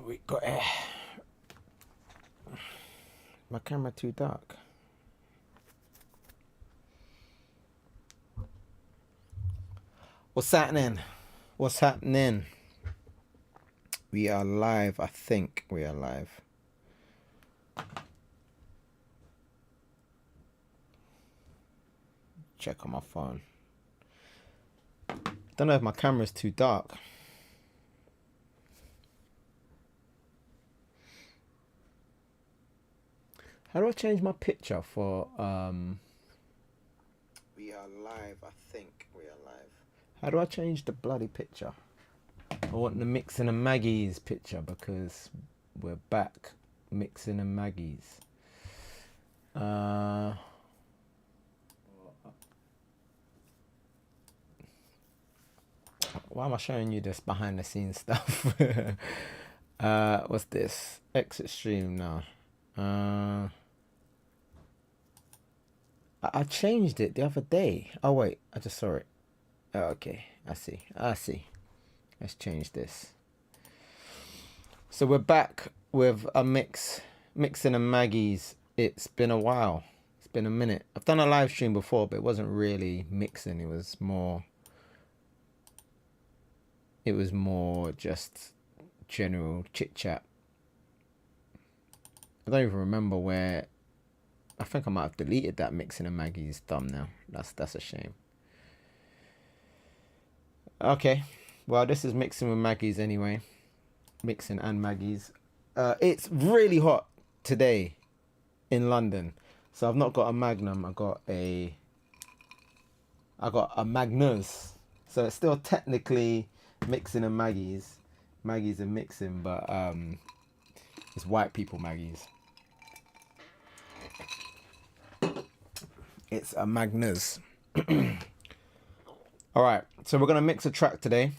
we got my camera too dark. What's happening? What's happening? We are live. I think we are live. Check on my phone. Don't know if my camera's too dark. How do I change my picture for We are live. I think we are live. How do I change the bloody picture? I want the mixing and Maggies picture because we're back mixing and Maggies. Why am I showing you this behind the scenes stuff? What's this? Exit stream now. I changed it the other day. Oh wait, I just saw it. Oh, okay, I see. Let's change this. So we're back with a mixing and Maggies. It's been a while. It's been a minute. I've done a live stream before, but it wasn't really mixing. It was more just general chit chat. I don't even remember where. I think I might have deleted that mixing and Maggies thumbnail. That's a shame. Okay, well, this is mixing with Maggies anyway. Mixing and Maggies. It's really hot today in London, so I've not got a Magnum. I got a Magnus. So it's still technically mixing and Maggies. Maggies and mixing, but it's white people Maggies. It's a Magnus. All right, so we're gonna mix a track today.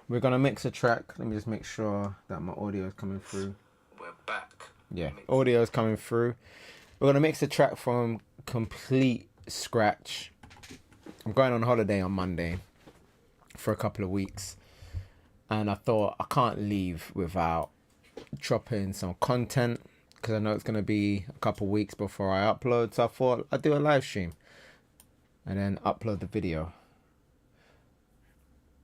We're gonna mix a track. Let me just make sure that my audio is coming through. We're back. Yeah, audio is coming through. We're gonna mix a track from complete scratch. I'm going on holiday on Monday for a couple of weeks, and I thought I can't leave without dropping some content because I know it's gonna be a couple of weeks before I upload. So I thought I'd do a live stream and then upload the video,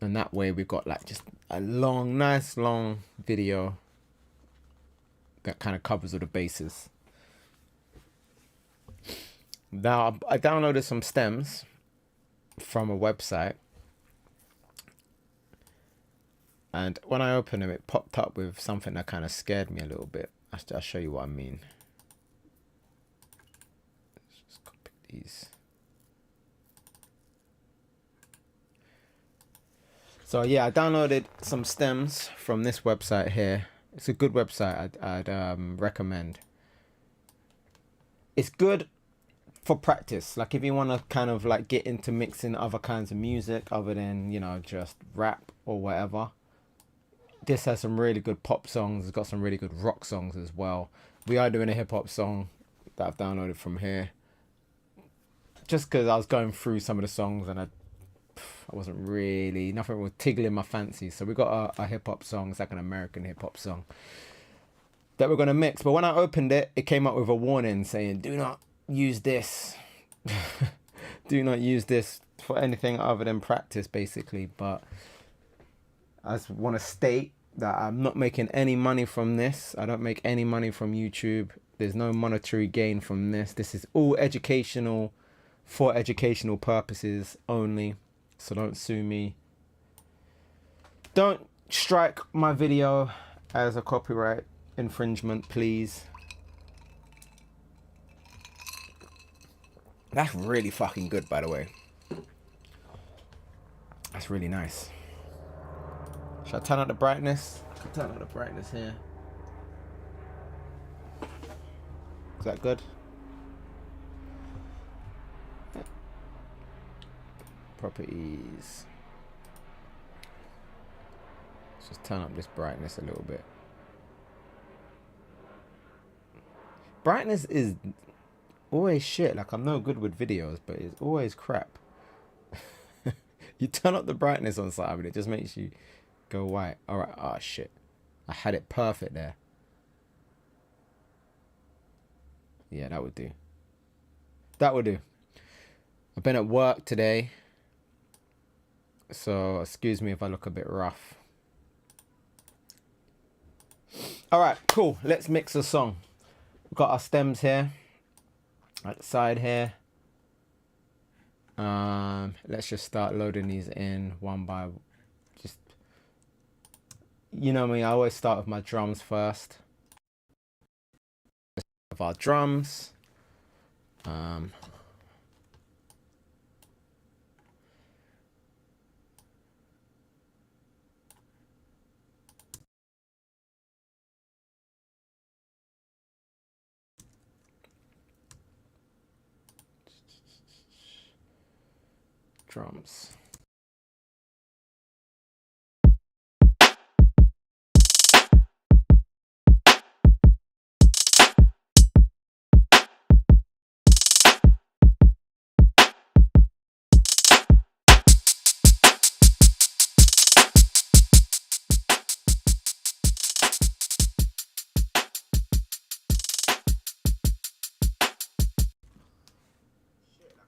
and that way we've got like just a nice long video that kind of covers all the bases. Now I downloaded some stems from a website, and when I opened them it popped up with something that kind of scared me a little bit. I'll show you what I mean. Let's just copy these. So yeah, I downloaded some stems from this website here. It's a good website. I'd recommend. It's good for practice. Like if you want to kind of like get into mixing other kinds of music other than, you know, just rap or whatever. This has some really good pop songs. It's got some really good rock songs as well. We are doing a hip hop song that I've downloaded from here. Just because I was going through some of the songs and I wasn't really, nothing was tickling my fancy. So we got a hip hop song. It's like an American hip hop song that we're going to mix. But when I opened it, it came up with a warning saying, do not use this. Do not use this for anything other than practice, basically. But I just want to state that I'm not making any money from this. I don't make any money from YouTube. There's no monetary gain from this. This is all educational, for educational purposes only. So don't sue me. Don't strike my video as a copyright infringement, please. That's really fucking good, by the way. That's really nice. Should I turn up the brightness? I'll turn up the brightness here. Is that good? Properties. Let's just turn up this brightness a little bit. Brightness is always shit. Like, I'm no good with videos, but it's always crap. You turn up the brightness on something, it just makes you go white. Alright, oh shit. I had it perfect there. Yeah, that would do. That would do. I've been at work today, so excuse me if I look a bit rough. All right, cool. Let's mix a song. We've got our stems here at the side here. Let's just start loading these in one by just, you know me, I always start with my drums first. Of our drums. Drums.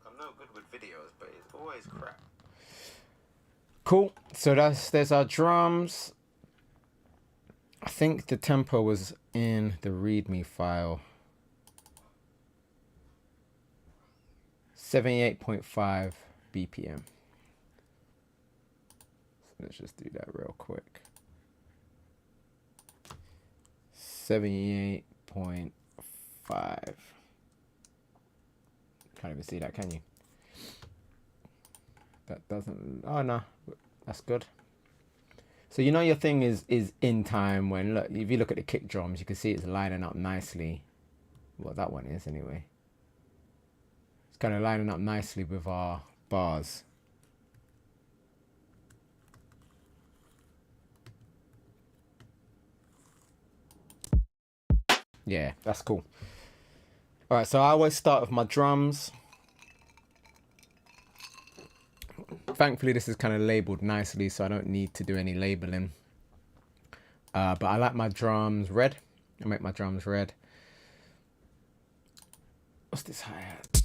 I'm no good with videos, but it's always crap. Cool. So there's our drums. I think the tempo was in the README file. 78.5 BPM. So let's just do that real quick. 78.5. Can't even see that, can you? That doesn't. Oh no, that's good. So you know your thing is in time when, look, if you look at the kick drums, you can see it's lining up nicely. Well, that one is anyway. It's kind of lining up nicely with our bars. Yeah, that's cool. All right, so I always start with my drums. Thankfully, this is kind of labeled nicely, so I don't need to do any labeling. But I like my drums red. I make my drums red. What's this hi-hat?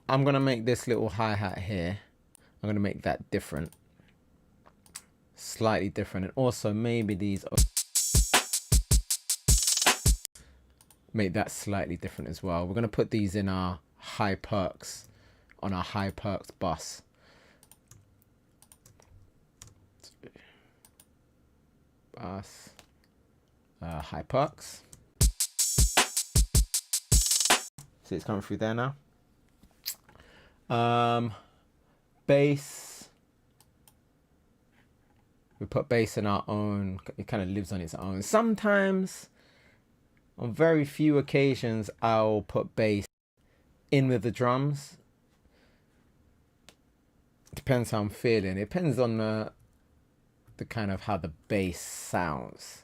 I'm going to make this little hi-hat here. I'm going to make that different. Slightly different. And also maybe these... make that slightly different as well. We're going to put these in our high perks, on our high perks bus. Bus. High perks. See, it's coming through there now. Bass. We put bass in our own. It kind of lives on its own. Sometimes, on very few occasions, I'll put bass in with the drums. Depends how I'm feeling. It depends on the kind of how the bass sounds.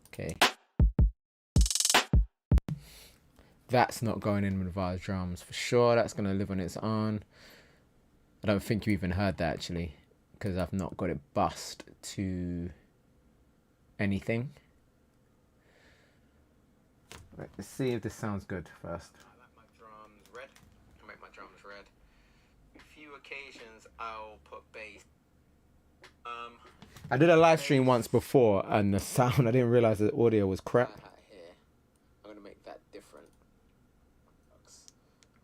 Okay. That's not going in with our drums for sure. That's going to live on its own. I don't think you even heard that actually, because I've not got it bussed to anything. Right, let's see if this sounds good first. I like my drums red. I make my drums red. A few occasions I'll put bass. I did a live stream once before and the sound, I didn't realize the audio was crap. I'm gonna make that different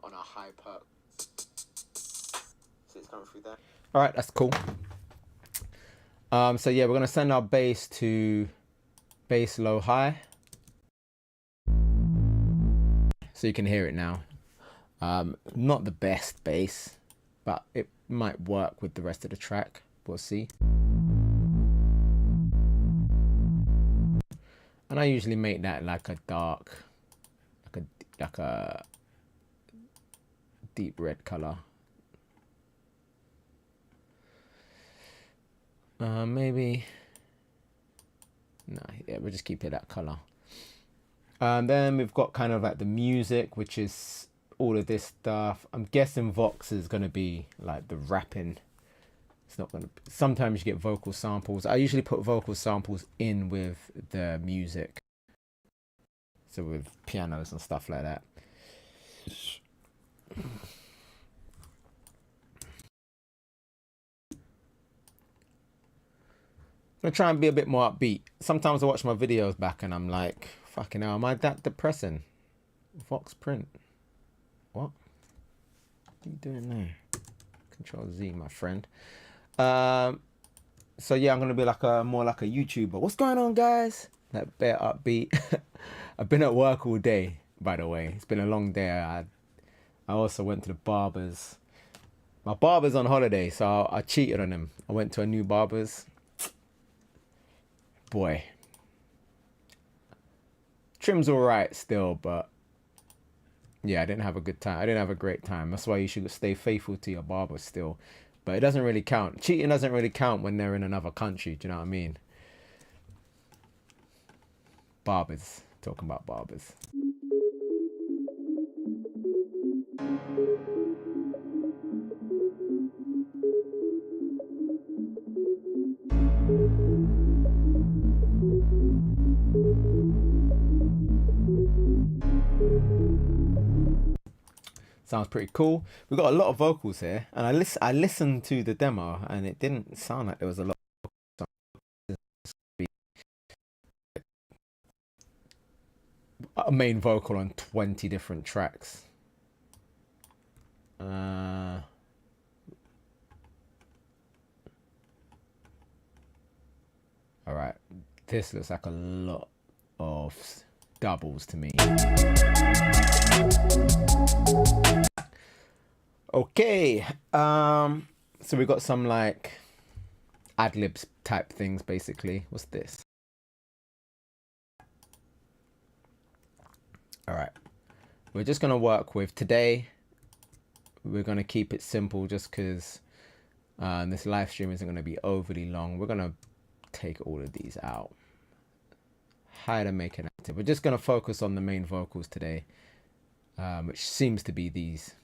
on a high perk. See, it's coming through there. All right, that's cool. So yeah, we're gonna send our bass to bass low high, so you can hear it now. Not the best bass, but it might work with the rest of the track. We'll see. And I usually make that like a dark, like a deep red color. Maybe. No, yeah, we'll just keep it that color. Then we've got kind of like the music, which is all of this stuff. I'm guessing Vox is going to be like the rapping. It's not going to. Sometimes you get vocal samples. I usually put vocal samples in with the music, so with pianos and stuff like that. I'm gonna try and be a bit more upbeat. Sometimes I watch my videos back and I'm like, fucking hell, am I that depressing? Vox print. What are you doing there? Control Z, my friend. So yeah, I'm gonna be like more like a YouTuber. What's going on, guys? Like better upbeat. I've been at work all day, by the way. It's been a long day. I also went to the barbers. My barber's on holiday, so I cheated on him. I went to a new barber's. Boy, trim's all right still, but yeah, I didn't have a good time. I didn't have a great time. That's why you should stay faithful to your barber still. But it doesn't really count. Cheating doesn't really count when they're in another country. Do you know what I mean? Barbers. Talking about barbers. Sounds pretty cool. We've got a lot of vocals here, and I listened to the demo, and it didn't sound like there was a lot of a main vocal on 20 different tracks. All right, this looks like a lot of doubles to me. Okay, so we got some like ad-libs type things basically. What's this? All right, we're just gonna work with today. We're gonna keep it simple just because this live stream isn't gonna be overly long. We're gonna take all of these out. Hide and make it active. We're just gonna focus on the main vocals today, which seems to be these.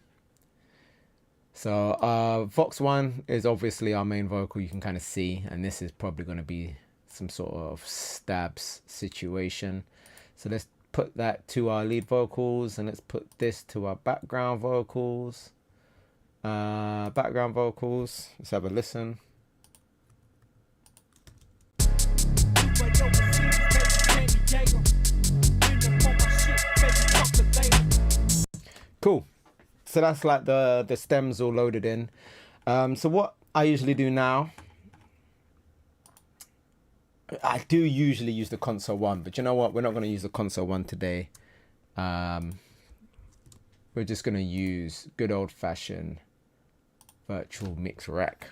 So Vox 1 is obviously our main vocal, you can kind of see, and this is probably going to be some sort of stabs situation. So let's put that to our lead vocals, and let's put this to our background vocals. Let's have a listen. Cool. So that's like the stems all loaded in. So what I usually do now, I do usually use the console one, but you know what? We're not going to use the console one today. We're just going to use good old fashioned virtual mix rack.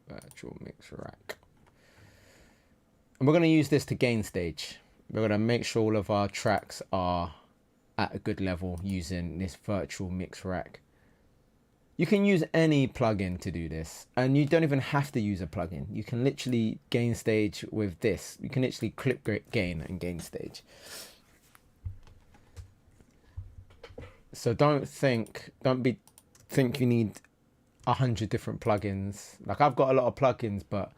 Virtual mix rack. And we're going to use this to gain stage. We're going to make sure all of our tracks are at a good level using this virtual mix rack. You can use any plugin to do this, and you don't even have to use a plugin. You can literally gain stage with this. You can literally clip gain and gain stage. So don't think you need 100 different plugins. Like, I've got a lot of plugins, but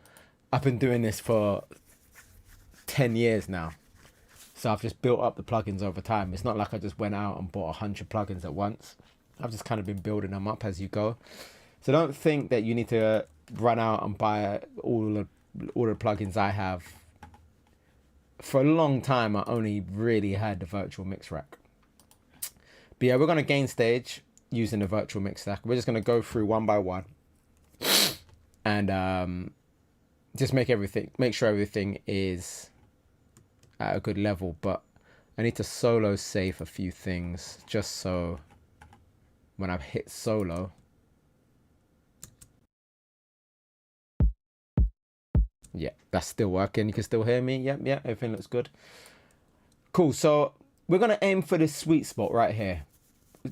I've been doing this for 10 years now, so I've just built up the plugins over time. It's not like I just went out and bought 100 plugins at once. I've just kind of been building them up as you go. So don't think that you need to run out and buy all the plugins I have. For a long time I only really had the virtual mix rack, but yeah, we're going to gain stage using the virtual mix rack. We're just going to go through one by one and just make sure everything is at a good level. But I need to solo save a few things just so when I've hit solo, yeah, that's still working. You can still hear me. Yep, yeah, everything looks good. Cool. So we're gonna aim for this sweet spot right here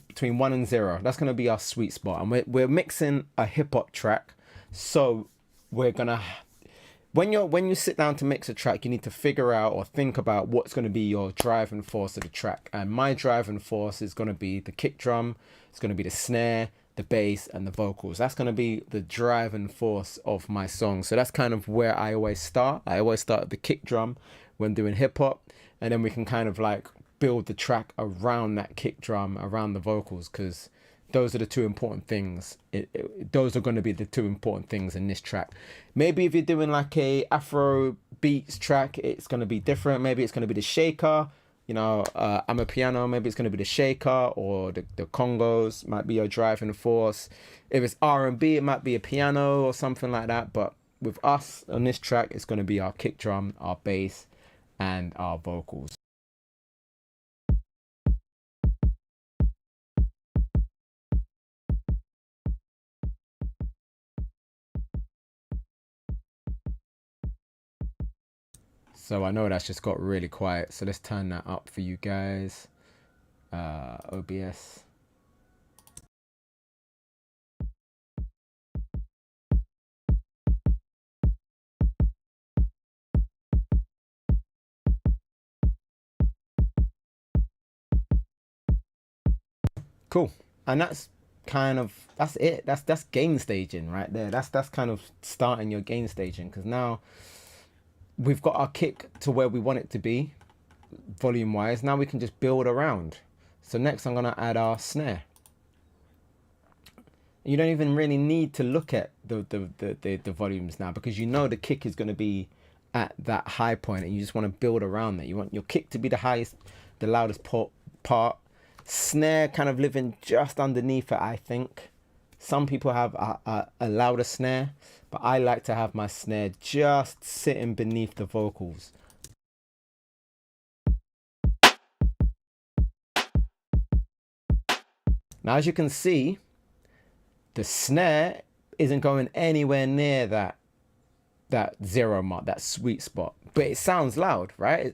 between 1 and 0. That's gonna be our sweet spot, and we're mixing a hip hop track, so we're gonna when you sit down to mix a track, you need to figure out or think about what's going to be your driving force of the track. And my driving force is going to be the kick drum, it's going to be the snare, the bass, and the vocals. That's going to be the driving force of my song. So that's kind of where I always start. I always start at the kick drum when doing hip hop, and then we can kind of like build the track around that kick drum, around the vocals, because those are the two important things. Those are going to be the two important things in this track. Maybe if you're doing like a Afro beats track, it's going to be different. Maybe it's going to be the shaker. I'm a piano. Maybe it's going to be the shaker, or the congos might be your driving force. If it's R&B, it might be a piano or something like that. But with us on this track, it's going to be our kick drum, our bass, and our vocals. So I know that's just got really quiet. So let's turn that up for you guys. OBS. Cool. And that's it. That's gain staging right there. That's kind of starting your gain staging, because now we've got our kick to where we want it to be, volume wise. Now we can just build around. So next I'm gonna add our snare. You don't even really need to look at the volumes now, because you know the kick is gonna be at that high point, and you just want to build around that. You want your kick to be the highest, the loudest part. Snare kind of living just underneath it, I think. Some people have a louder snare, but I like to have my snare just sitting beneath the vocals. Now, as you can see, the snare isn't going anywhere near that zero mark, that sweet spot, but it sounds loud, right?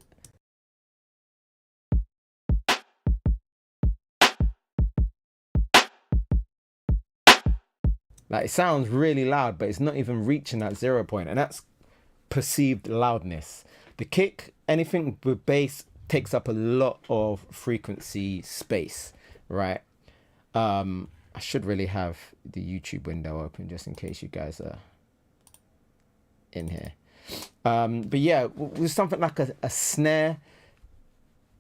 Like, it sounds really loud, but it's not even reaching that 0 point, and that's perceived loudness. The kick, anything with bass, takes up a lot of frequency space, right? I should really have the YouTube window open just in case you guys are in here. But yeah, with something like a snare,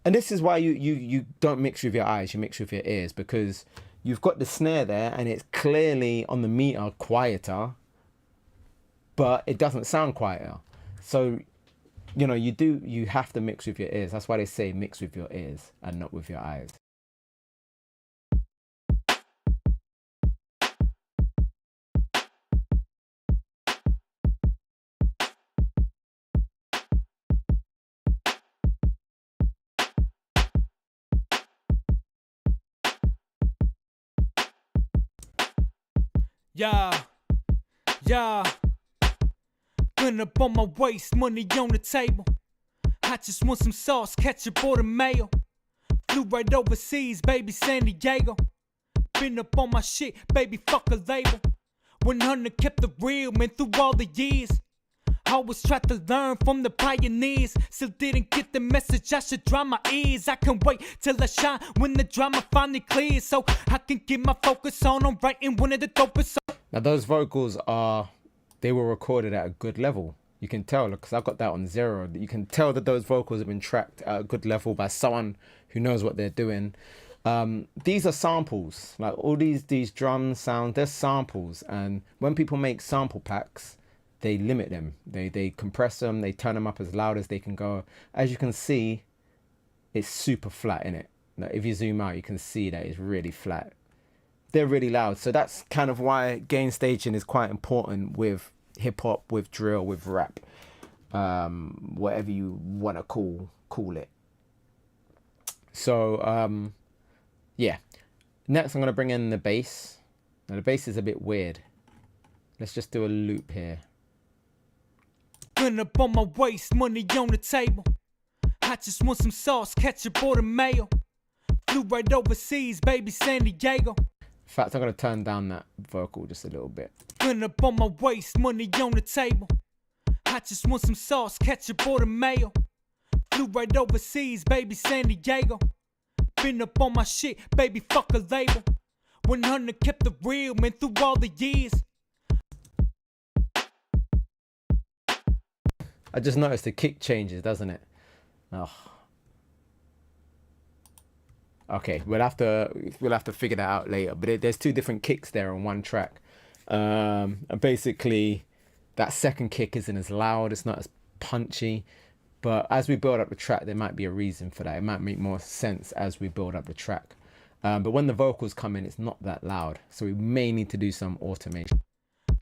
and this is why you don't mix with your eyes, you mix with your ears, because you've got the snare there and it's clearly on the meter quieter, but it doesn't sound quieter. So, you have to mix with your ears. That's why they say mix with your ears and not with your eyes. Yeah, gun up on my waist, money on the table. I just want some sauce, ketchup or the mayo. Flew right overseas, baby, San Diego. Been up on my shit, baby, fuck a label. 100 kept the real, man, through all the years. Always tried to learn from the pioneers. Still didn't get the message, I should dry my ears. I can wait till I shine when the drama finally clears, so I can get my focus on writing one of the dopest songs. Now those vocals they were recorded at a good level. You can tell, because I've got that on 0. You can tell that those vocals have been tracked at a good level by someone who knows what they're doing. These are samples. Like all these drum sounds, they're samples. And when people make sample packs, they limit them. They compress them, they turn them up as loud as they can go. As you can see, it's super flat in it. Like if you zoom out, you can see that it's really flat. They're really loud. So that's kind of why gain staging is quite important with hip hop, with drill, with rap, whatever you want to call it. So yeah, next I'm going to bring in the bass. Now the bass is a bit weird. Let's just do a loop here. Gun up on my waist, money on the table. I just want some sauce, ketchup or the mayo. Flew right overseas, baby, San Diego. In fact, I'm going to turn down that vocal just a little bit. Gun up on my waist, money on the table. I just want some sauce, ketchup or the mayo. Flew right overseas, baby, San Diego. Been up on my shit, baby, fuck a label. 100 kept the real, man, through all the years. I just noticed the kick changes, doesn't it? Oh. Okay, we'll have to figure that out later. But there's two different kicks there on one track. And basically, that second kick isn't as loud. It's not as punchy. But as we build up the track, there might be a reason for that. It might make more sense as we build up the track. But when the vocals come in, it's not that loud. So we may need to do some automation.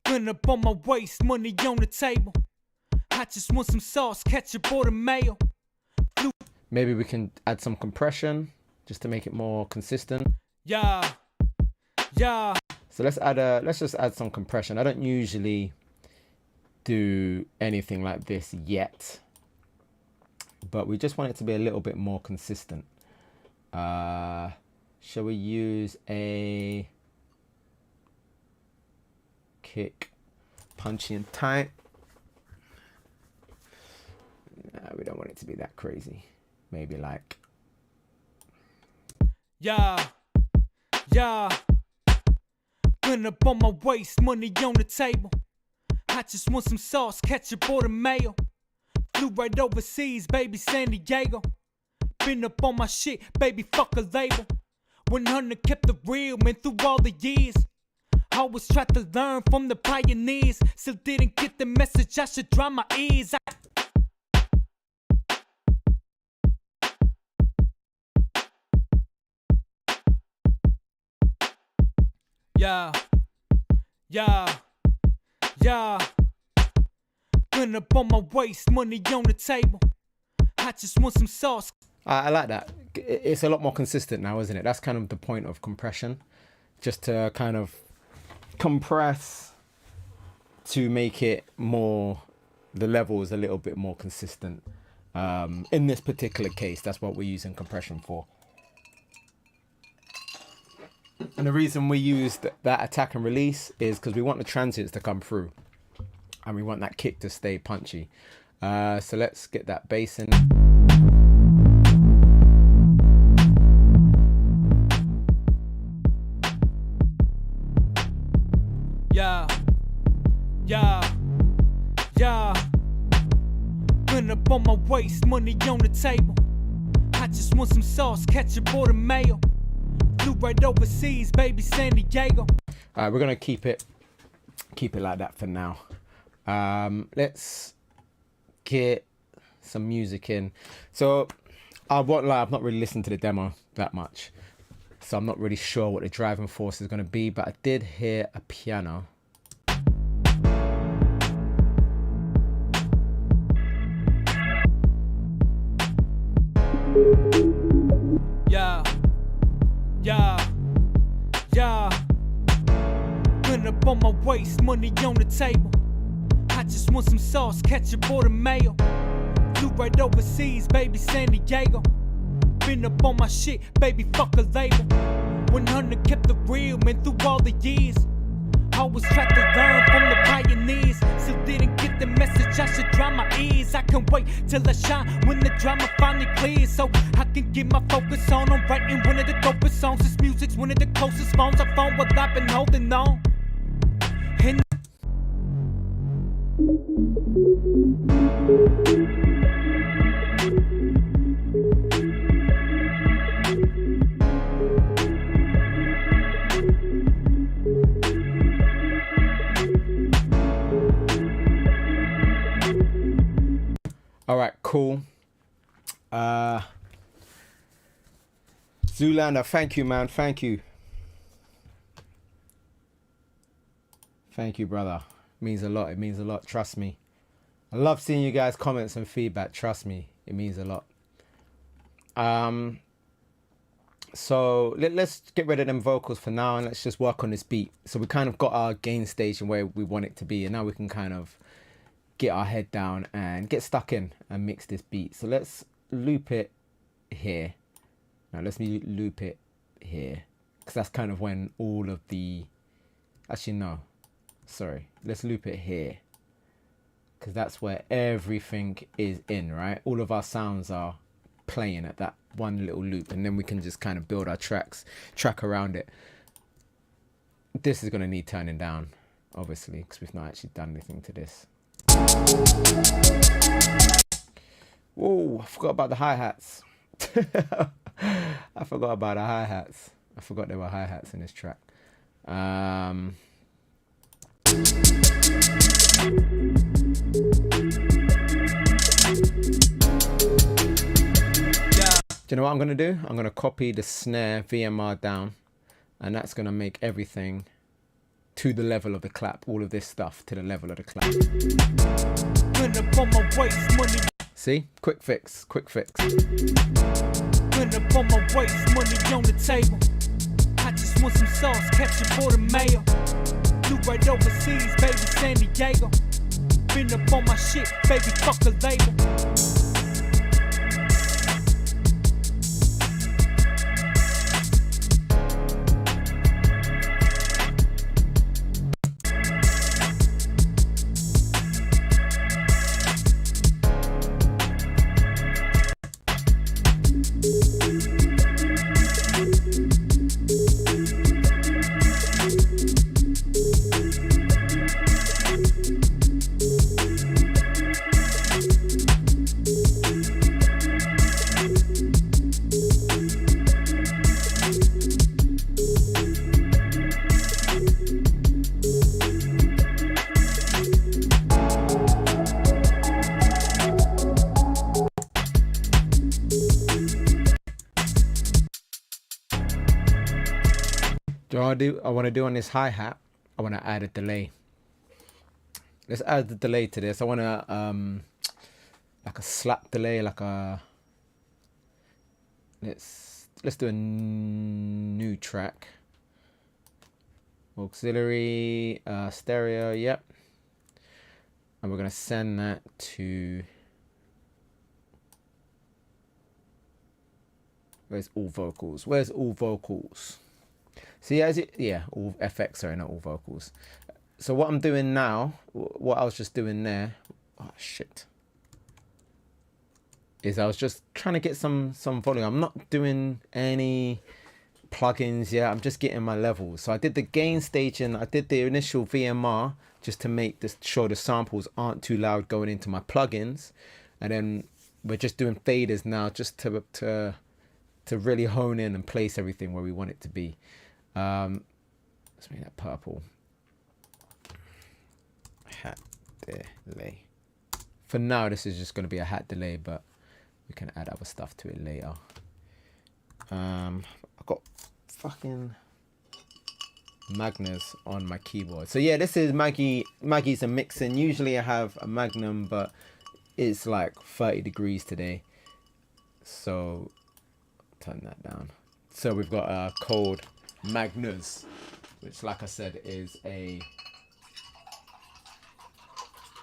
Gun up on my waist, money on the table. I just want some sauce, ketchup or the mayo. Maybe we can add some compression just to make it more consistent. Yeah. So let's just add some compression. I don't usually do anything like this yet, but we just want it to be a little bit more consistent. Shall we use a kick, punchy and tight? No, we don't want it to be that crazy. Maybe like. Yeah. Gun up on my waist, money on the table. I just want some sauce, ketchup or the mayo. Flew right overseas, baby, San Diego. Been up on my shit, baby, fuck a label. 100 kept the real, man, through all the years. Always tried to learn from the pioneers. Still didn't get the message, I should dry my ears. Yeah. Gun up on my waist, money on the table. I just want some sauce. I like that. It's a lot more consistent now, isn't it? That's kind of the point of compression. Just to kind of compress to make it more, the levels a little bit more consistent. In this particular case, that's what we're using compression for. And the reason we use that attack and release is because we want the transits to come through. And we want that kick to stay punchy. So let's get that bass in. Yeah. Gun up on my waist, money on the table. I just want some sauce, ketchup or the mayo. Flew right overseas, baby, San Diego. We're gonna keep it like that for now. Let's get some music in. So I won't lie, I've not really listened to the demo that much, so I'm not really sure what the driving force is gonna be, but I did hear a piano. Yeah. Gun up on my waist, money on the table. I just want some sauce, ketchup or the mayo. Flew right overseas, baby, San Diego. Been up on my shit, baby, fuck a label. 100 kept the real, man, through all the years. Always tried to learn from the pioneers. Still didn't get the message, I should dry my ears. I can wait till I shine when the drama finally clears, so I can get my focus on. I'm writing one of the dopest songs. This music's one of the closest phones I found what I've been holding on. And all right, cool. Zoolander, thank you, man. Thank you, brother. It means a lot. It means a lot. Trust me. I love seeing you guys' comments and feedback. Trust me, it means a lot. So let's get rid of them vocals for now and let's just work on this beat. So we kind of got our gain station where we want it to be, and now we can kind of get our head down and get stuck in and mix this beat. So let's loop it here. Now let's loop it here, because that's kind of when all of the, actually no, sorry, let's loop it here, because that's where everything is in, right? All of our sounds are playing at that one little loop, and then we can just kind of build our track around it. This is going to need turning down, obviously, because we've not actually done anything to this. Whoa, I forgot about the hi-hats. I forgot about the hi-hats. I forgot there were hi-hats in this track. Do you know what I'm going to do? I'm going to copy the snare VMR down, and that's going to make everything to the level of the clap. All of this stuff to the level of the clap. See? Quick fix, quick fix. Putting up on my waist, money on the table. I just want some sauce, catch it for the mail. Flew right overseas, baby, San Diego. Been up on my shit, baby, fuck a label. I want to do on this hi-hat, I want to add a delay. Let's add the delay to this. I want to like a slap delay, like a, let's do a new track. Auxiliary stereo, yep. And we're going to send that to, where's all vocals? Where's all vocals? See, as it, yeah, all FX, sorry, not all vocals. So what I'm doing now, what I was just doing there, oh shit, is I was just trying to get some volume. I'm not doing any plugins yet. I'm just getting my levels. So I did the gain staging. I did the initial VMR just to make this sure the samples aren't too loud going into my plugins, and then we're just doing faders now, just to really hone in and place everything where we want it to be. Let's make that purple. Hat delay. For now, this is just going to be a hat delay, but we can add other stuff to it later. I've got fucking Magners on my keyboard. So yeah, this is Maggies and mixing. Usually I have a Magnum, but it's like 30 degrees today, so turn that down. So we've got a cold Magners, which, like I said, is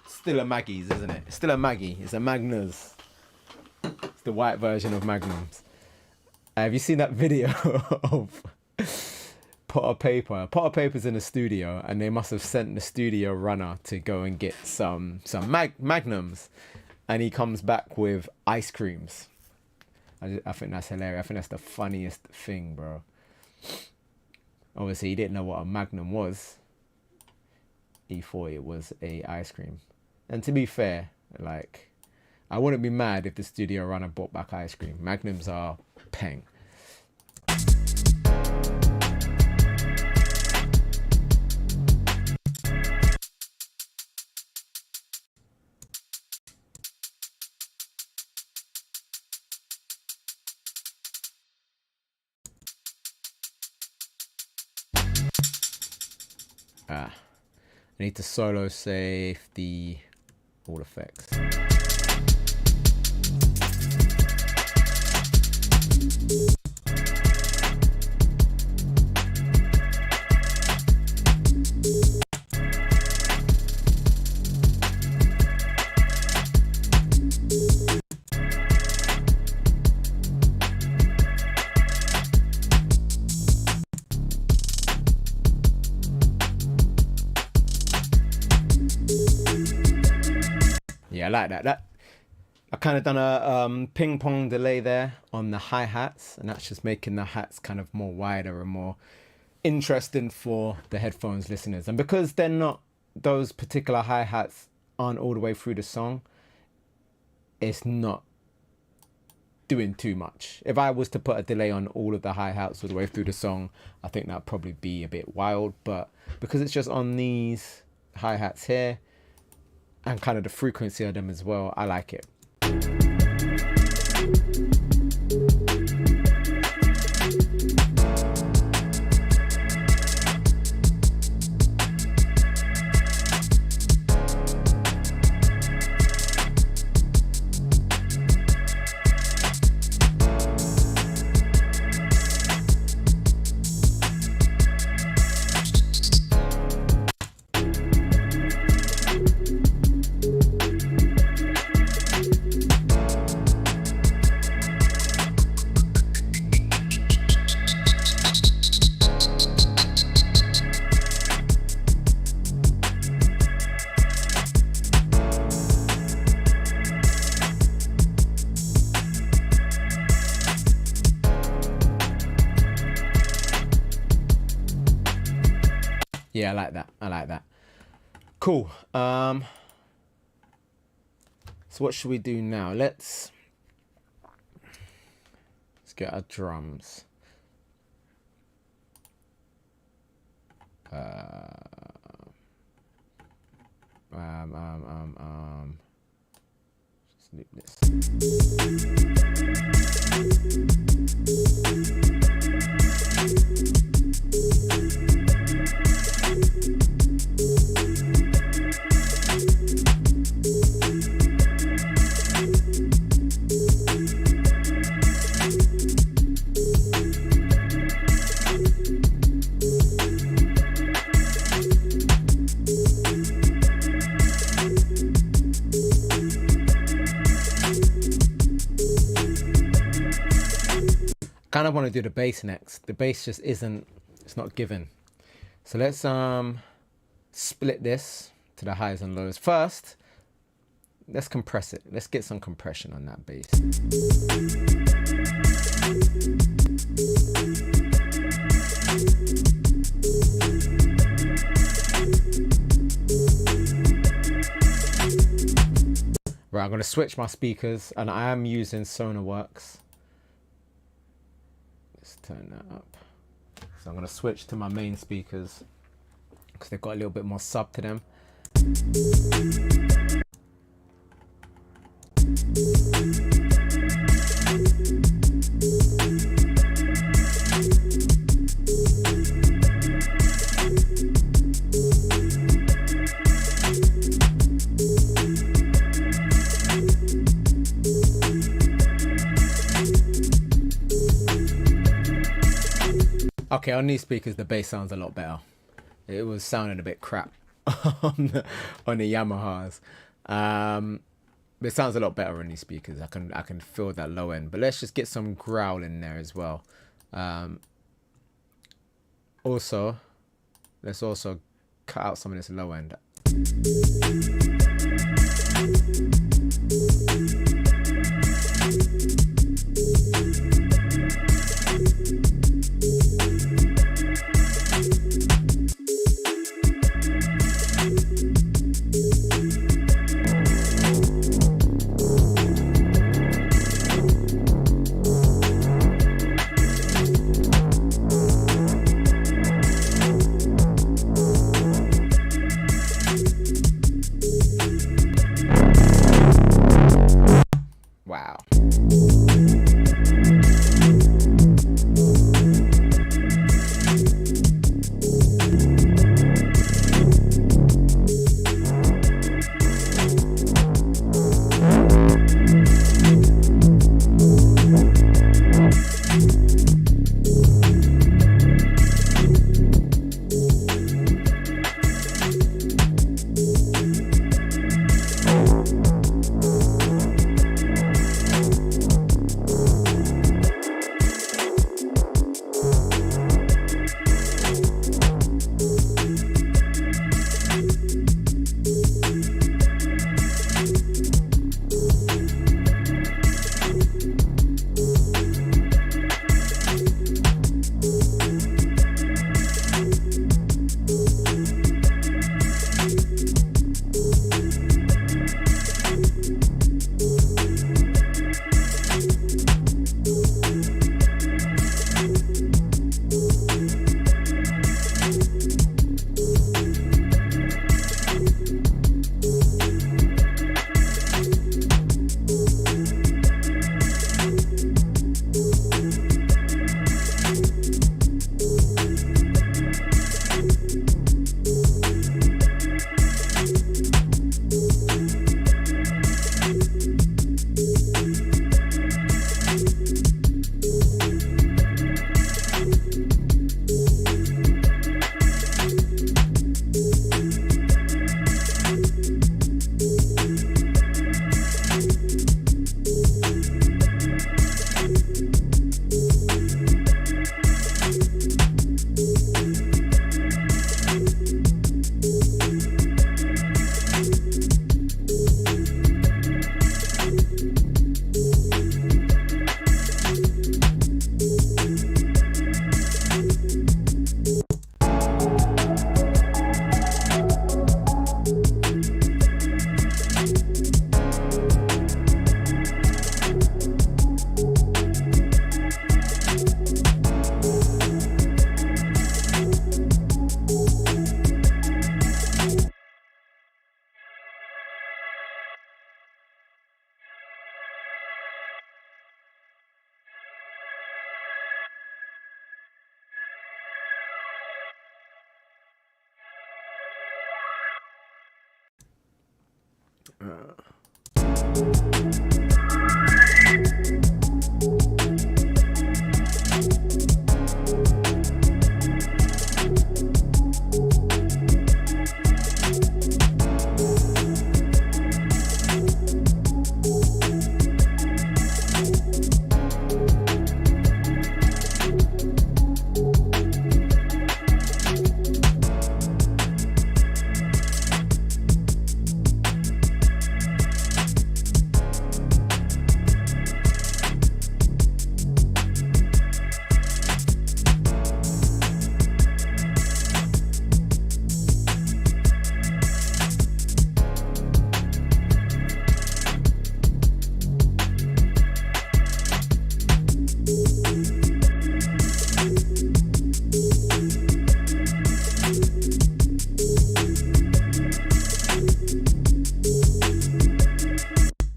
still a Maggies, isn't it? It's still a Maggie. It's a Magners. It's the white version of Magnums. Have you seen that video of Potter Paper? Potter Paper's in the studio, and they must have sent the studio runner to go and get some Magnums, and he comes back with ice creams. I think that's hilarious. I think that's the funniest thing, bro. Obviously, he didn't know what a Magnum was. He thought it was a ice cream. And to be fair, like, I wouldn't be mad if the studio runner brought back ice cream. Magnums are peng. I need to solo save the all effects. Yeah, I like that. I kind of done a ping pong delay there on the hi-hats, and that's just making the hats kind of more wider and more interesting for the headphones listeners. And because they're not, those particular hi-hats aren't all the way through the song, it's not doing too much. If I was to put a delay on all of the hi-hats all the way through the song, I think that'd probably be a bit wild. But because it's just on these hi-hats here and kind of the frequency of them as well, I like it. Yeah, I like that. I like that. Cool. So what should we do now? Let's get our drums. Just loop this. Kind of want to do the bass next. The bass just isn't, it's not given. So let's split this to the highs and lows. First, let's compress it. Let's get some compression on that bass. Right, I'm going to switch my speakers, and I am using Sonarworks. Let's turn that up. So I'm going to switch to my main speakers because they've got a little bit more sub to them. Okay, on these speakers, the bass sounds a lot better. It was sounding a bit crap on the Yamahas. But it sounds a lot better on these speakers. I can feel that low end. But let's just get some growl in there as well. Also, let's also cut out some of this low end.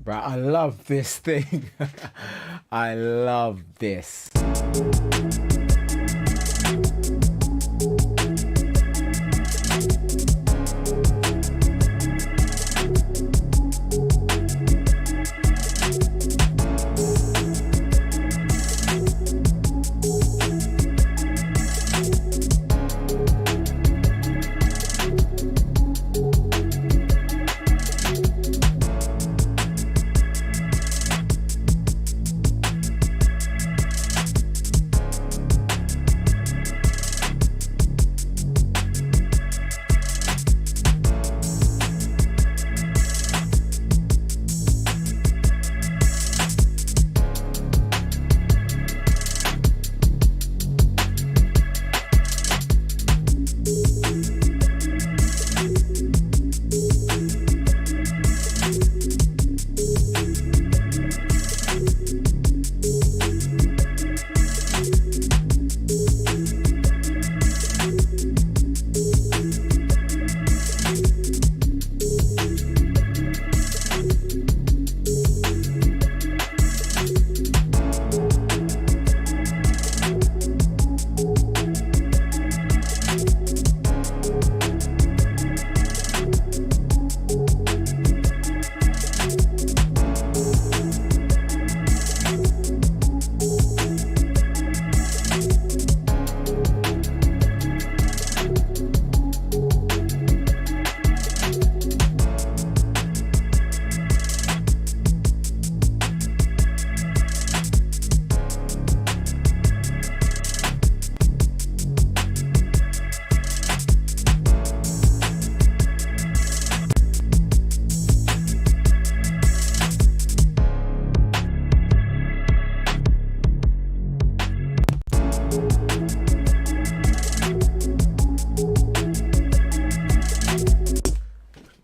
Bruh, I love this thing. I love this.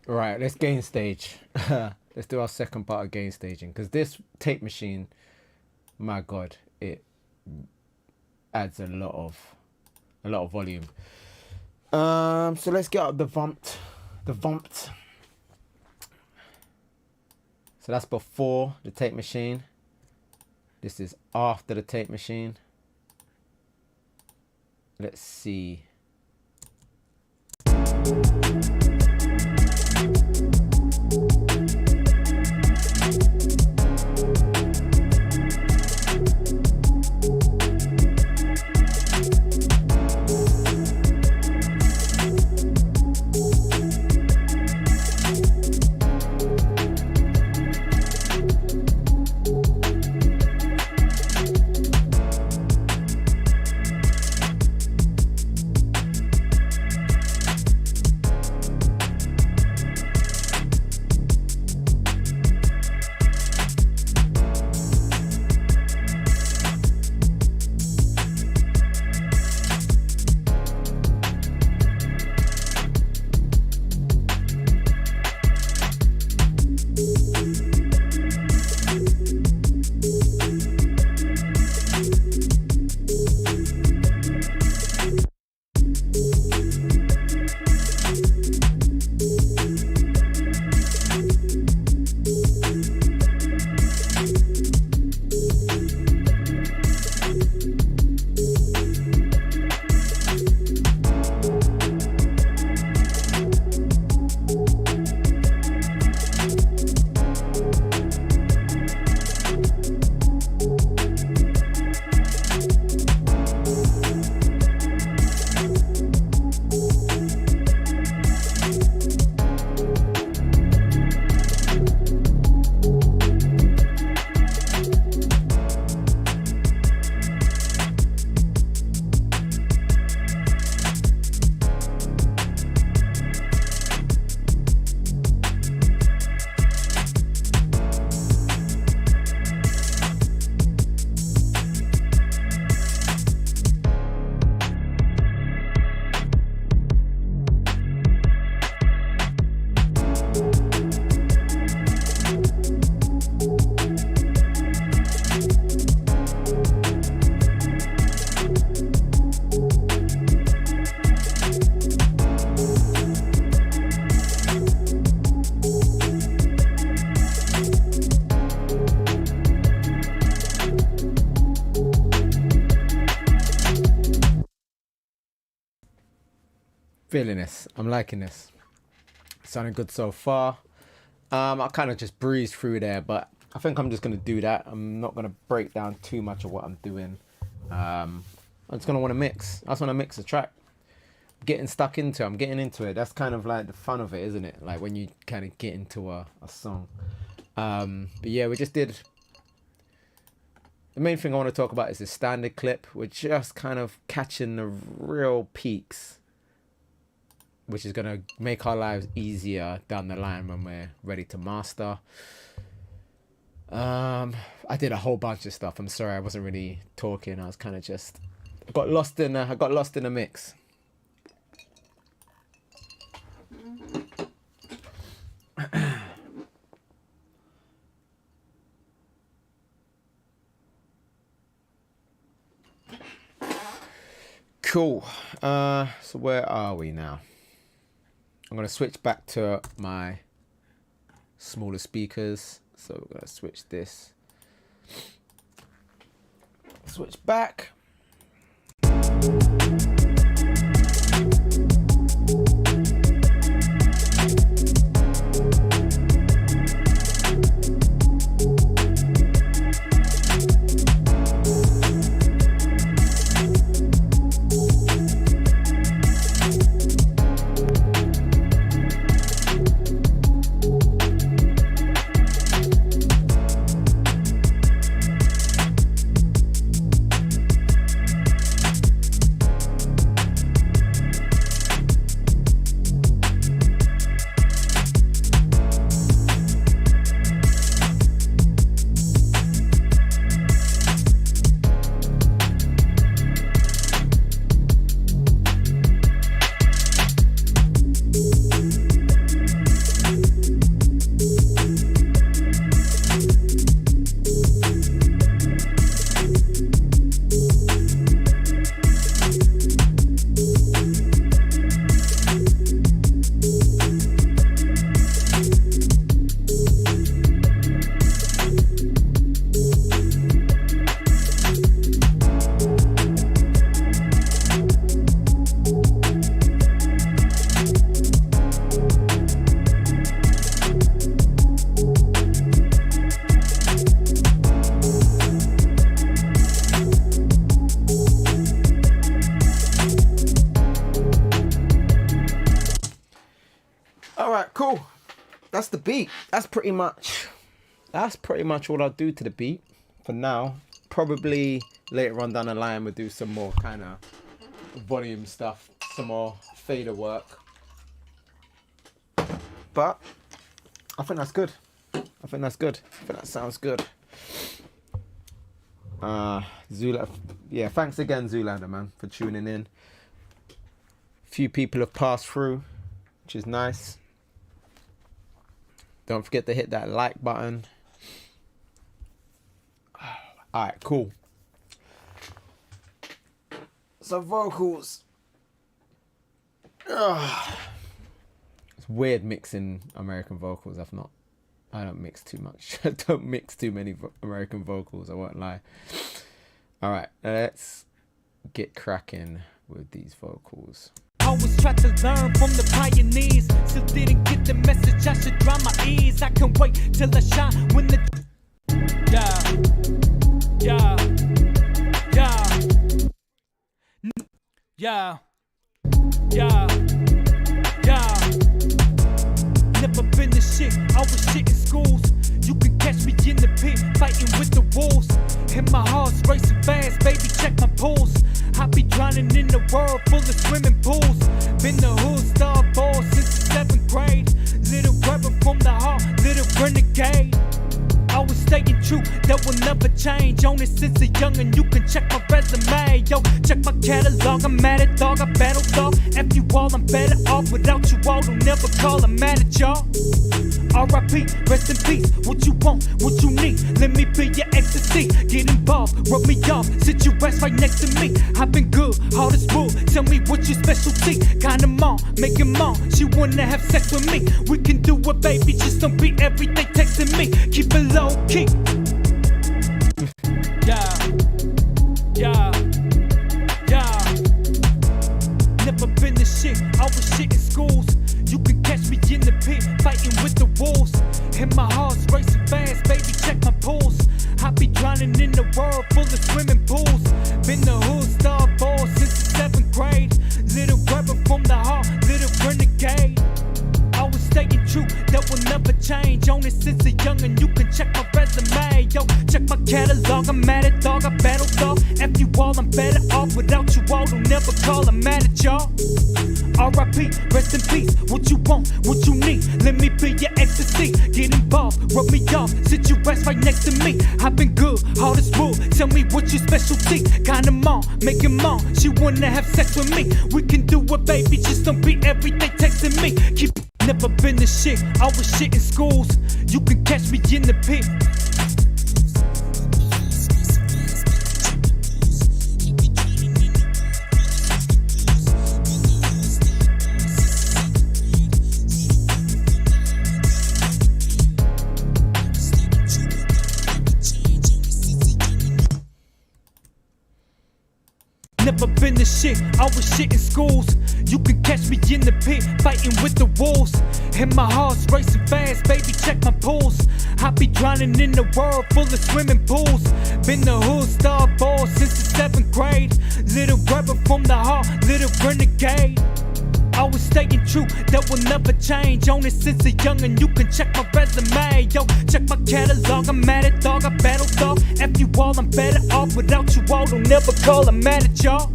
Right, let's gain stage. Let's do our second part of gain staging, because this tape machine, my god, it adds a lot of volume. So let's get up the vumped. So that's before the tape machine. This is after the tape machine. Let's see. Feeling this. I'm liking this. Sounding good so far. I kind of just breezed through there, but I think I'm just going to do that. I'm not going to break down too much of what I'm doing. I'm just going to want to mix. I just want to mix the track. Getting stuck into it. I'm getting into it. That's kind of like the fun of it, isn't it? Like when you kind of get into a song. But yeah, we just did... The main thing I want to talk about is the standard clip. We're just kind of catching the real peaks, which is going to make our lives easier down the line when we're ready to master. I did a whole bunch of stuff. I'm sorry, I wasn't really talking. I was kind of just... I got lost in the mix. Cool. So where are we now? I'm going to switch back to my smaller speakers. So we're going to switch this. Switch back. that's the beat. That's pretty much all I'll do to the beat for now. Probably later on down the line we'll do some more kind of volume stuff, some more fader work. But I think that's good. I think that sounds good. Zula, yeah, thanks again, Zoolander, man, for tuning in. Few people have passed through, which is nice. Don't forget to hit that like button. Alright, cool. So vocals. It's weird mixing American vocals. I don't mix too much. I don't mix too many American vocals, I won't lie. Alright, let's get cracking with these vocals. Always try to learn from the pioneers. Still didn't get the message, I should dry my ears. I can't wait till I shine when the Never been the shit, I was shit in schools. You can catch me in the pit, fighting with the wolves. And my heart's racing fast, baby, check my pulse. I be drowning in the world full of swimming pools. Been the hood star boy since the 7th grade. Little rebel from the heart, little renegade. Always staying true, that will never change. On it since a youngin', you can check my resume. Yo, check my catalog, I'm mad at dog, I battle dog. F you all, I'm better off without you all. Don't never call, I'm mad at y'all. R.I.P., rest in peace, what you want, what you need. Let me be your ecstasy, get involved, rub me off, sit your ass right next to me. I've been good, hard as wood, tell me what's your specialty. Kinda mom, make him mom, she wanna have sex with me. We can do it, baby, just don't be every day texting me. Keep it low key. Never been the shit, I was shit in schools. You can catch me in the pit, fighting with the wolves. And my heart's racing fast, baby, check my pulse. I be drowning in the world full of swimming pools. Been the hood star boy since the 7th grade. Little rebel from the heart, little renegade. Always staying true, that will never change. On it since a youngin', you can check my resume. Yo, check my catalog, I'm mad at dog, I battle dog. F you all, I'm better off without you all. Don't never call, I'm mad at y'all. R.I.P., rest in peace, what you want, what you need. Let me be your ecstasy, get involved, rub me off, sit your ass right next to me. I've been good, hard as wood, tell me what's your specialty. Kinda mom, make him mom, she wanna have sex with me. We can do it, baby, just don't be every day texting me. Keep never been the shit, I was shit in schools. You can catch me in the pit. Never been the shit, I was shit in schools. You can catch me in the pit, fighting with the wolves. And my heart's racing fast, baby, check my pulse. I be drowning in the world full of swimming pools. Been the hood star boy since the 7th grade. Little rebel from the heart, little renegade. Always staying true, that will never change. On it since a youngin', you can check my resume. Yo, check my catalog, I'm mad at dog, I battle dog. F you all, I'm better off without you all. Don't never call, I'm mad at y'all.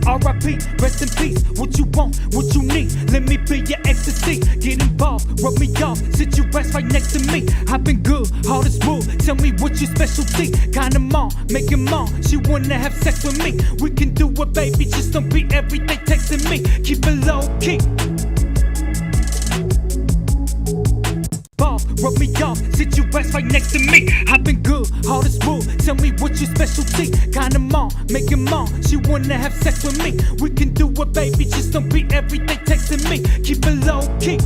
R.I.P., rest in peace, what you want, what you need. Let me be your ecstasy, get involved, rub me off, sit your ass right next to me. I've been good, hard as wood, tell me what's your specialty. Kinda mom, make him mom, she wanna have sex with me. We can do it, baby, just don't be every day texting me. Keep it low key. Rub me off, sit your ass right next to me. I've been good, hard as wood, tell me what's your specialty. Kinda mom, make him mom, she wanna have sex with me. We can do it, baby, just don't be every day texting me. Keep it low key.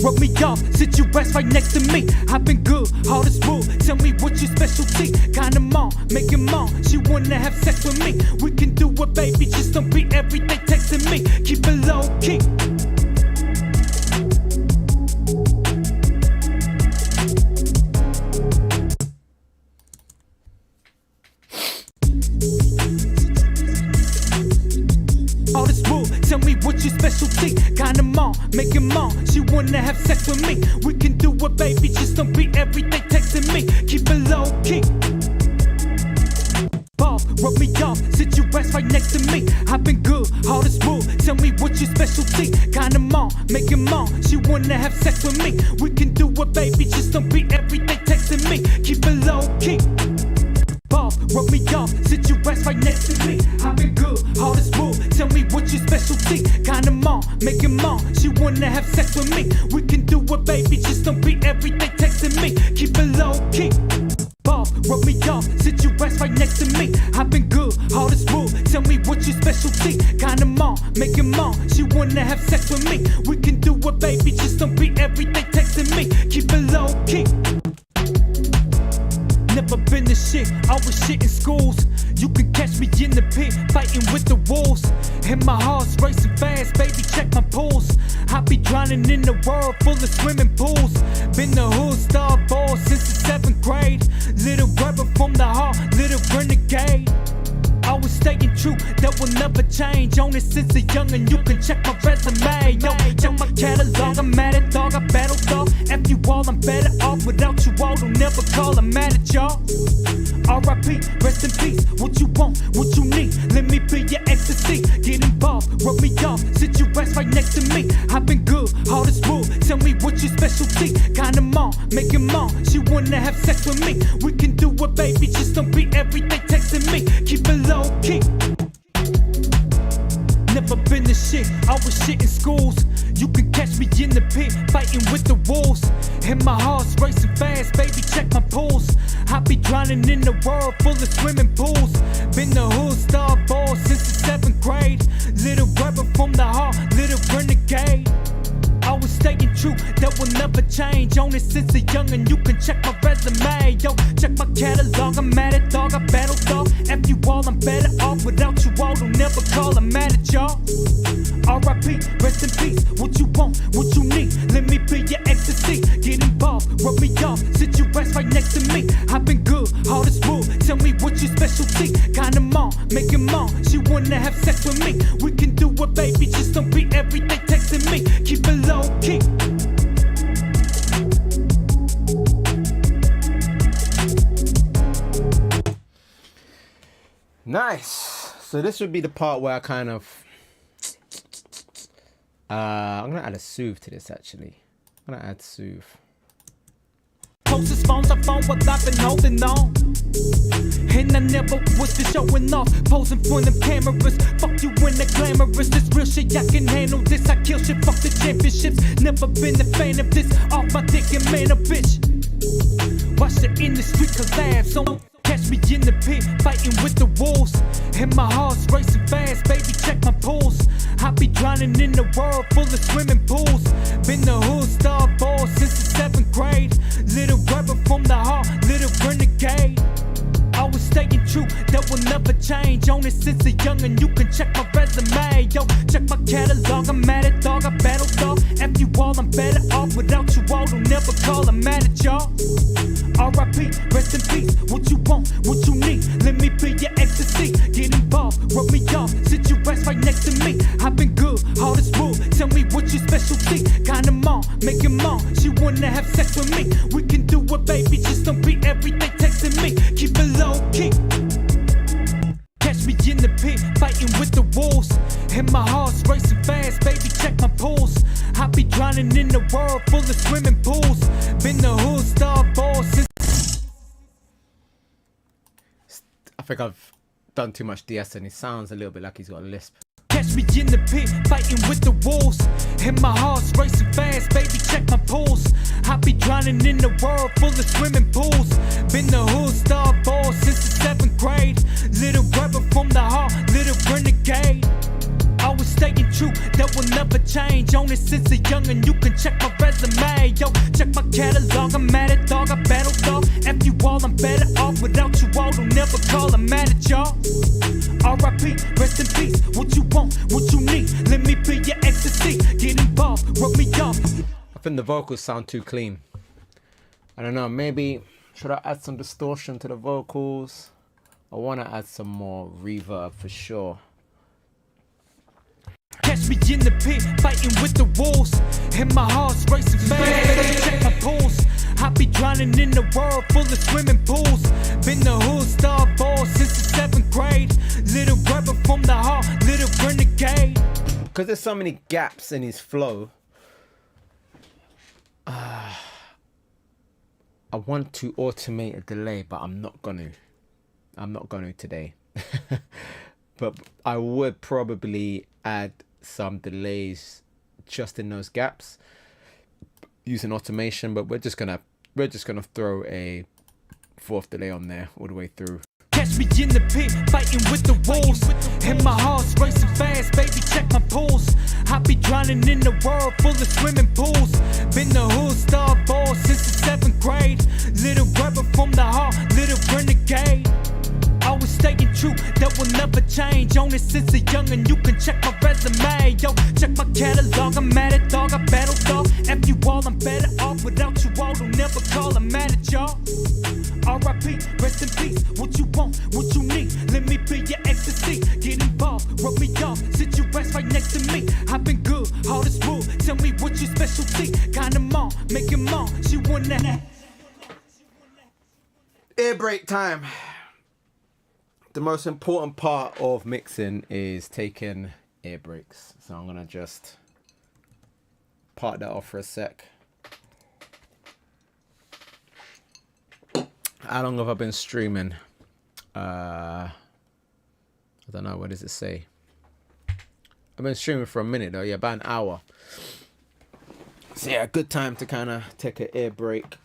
Rub me off, sit your ass right next to me. I've been good, hard as wood, tell me what's your specialty. Kinda mom, make him mom, she wanna have sex with me. We can do it, baby, just don't be every day texting me. Keep it low key. Tell me what's your specialty. Kinda mom, make it mom. She wanna have sex with me. We can do it, baby. Just don't be every day texting me. Keep it low key. Rub me off, sit your ass right next to me. I've been good, hard as wood. Tell me what's your specialty. Kinda mom, make it mom. She wanna have sex with me. We can do it, baby. Just don't be every day texting me. Keep it low key. Rub me off, sit your ass right next to me. I've been good, hard as wood. Tell me what's your specialty. Kinda mom, make it mom. She wanna have sex with me. We can do it, baby. Just don't be every day texting me. Keep it low key. Rub me off, sit your ass right next to me. I've been good, hard as wood. Tell me what's your specialty. Kinda mom, make it mom. She wanna have sex with me. We can do it, baby. Just don't be every day texting me. Keep it low key. Never been the shit, always shit in schools. You can catch me in the pit, fighting with the wolves. And my heart's racing fast, baby, check my pulse. I be drowning in the world full of swimming pools. Been the hood star boy since the 7th grade. Little rebel from the heart, little renegade. Always staying true, that will never change. On it since a youngin', you can check my resume. Yo, check my catalog, I'm mad at dog, I battle dog. F you all, I'm better off without you all. Don't never call, I'm mad at y'all. R.I.P., rest in peace. What you want, what you need, let me be your ecstasy. Get involved, rub me off, sit your ass right next to me. I've been good, hard as wood. Tell me what's your specialty. Kinda mom, make it mom. She wanna have sex with me. We can do it, baby. Just don't be every day texting me. Keep it low key. Never been the shit, always shit in schools. You can catch me in the pit, fighting with the wolves. And my heart's racing fast, baby, check my pulse. I be drowning in the world full of swimming pools. Been the hood star boy since the 7th grade. Little rebel from the heart, little renegade. Always staying true, that will never change. On it since a youngin', you can check my resume. Yo, check my catalog, I'm mad at dog, I battle dog. F you all, I'm better off without you all. Don't never call, I'm mad at y'all. R.I.P., rest in peace. What you want, what you need, let me be your ecstasy. Get involved, rub me off, sit your ass right next to me. I've been good, hard as wood. Tell me what's your specialty. Kinda mom, make it mom. She wanna have sex with me. We can do it, baby. Just don't be every day texting me. Keep it low key. Nice. So this would be the part where I kind of I'm gonna add a soothe to this actually. I'm gonna add soothe. Closest phones I found what I've been holding on. And I never was just showing off, posing for them cameras. Fuck you in the glamorous, this real shit, I can handle this. I kill shit, fuck the championships. Never been a fan of this, off my dick and man a bitch. Watch the industry collapse, so catch me in the pit, fighting with the wolves. And my heart's racing fast, baby, check my pulse. I be drowning in the world full of swimming pools. Been the hood star boy since the 7th grade. Little rebel from the heart, little renegade. Always staying true, that will never change. On it since a youngin', you can check my resume. Yo, check my catalog, I'm mad at dog, I battle dog. F you all, I'm better off without you all. Don't never call, I'm mad at y'all. R.I.P., rest in peace. What you want, what you need, let me be your ecstasy. Get involved, rub me off, sit your ass right next to me. I've been good, hard as wood. Tell me what's your specialty. Kinda mom, make it mom. She wanna have sex with me. We can do it, baby. Just don't be every day texting me. Keep it low key. Catch me in the pit, fighting with the wolves. And my heart's racing fast, baby, check my pulse. I be drowning in the world full of swimming pools. Been the hood star boy since. I think I've done too much DS and it sounds a little bit like he's got a lisp. Catch me in the pit, fighting with the wolves. And my heart's racing fast, baby, check my pulse. I be drowning in the world full of swimming pools. Been the hood star boy since the 7th grade. Little rebel from the heart, little renegade. Always staying true, that will never change. On it since a youngin', you can check my resume. Yo, check my catalog, I'm mad at dog, I battle dog. F you all, I'm better off without you all. Don't never call, I'm mad at y'all. R.I.P., rest in peace. What you want, what you need, let me be your ecstasy. Get involved, rub me off. I think the vocals sound too clean. I don't know, maybe should I add some distortion to the vocals? I want to add some more reverb for sure. Catch me in the pit, fighting with the wolves. And my heart's racing fast, baby, check my pulse. I be drowning in the world full of swimming pools. Been the hood star boy since the 7th grade. Little rebel from the heart, little renegade. Because there's so many gaps in his flow, I want to automate a delay, but I'm not gonna today. But I would probably add some delays just in those gaps using automation, but we're just gonna throw a 4th delay on there all the way through. Catch me in the pit, fighting with the wolves. And my heart's racing fast, baby, check my pulse. I be drowning in the world full of swimming pools. Been the hood star boy since the 7th grade. Little rebel from the heart, little renegade. Always staying true, that will never change. On it since a youngin', you can check my resume. Yo, check my catalog, I'm mad at dog, I battle dog. F you all, I'm better off without you all. Don't never call, I'm mad at y'all. R.I.P., rest in peace. What you want, what you need, let me be your ecstasy. Get involved, rub me off, sit your ass right next to me. I've been good, hard as wood, tell me what your specialty. Kinda mom, make it mom, she want that. Air break time. The most important part of mixing is taking air breaks. So I'm gonna just part that off for a sec. How long have I been streaming? I don't know, what does it say? I've been streaming for a minute though, yeah, about an hour. So yeah, good time to kind of take an air break.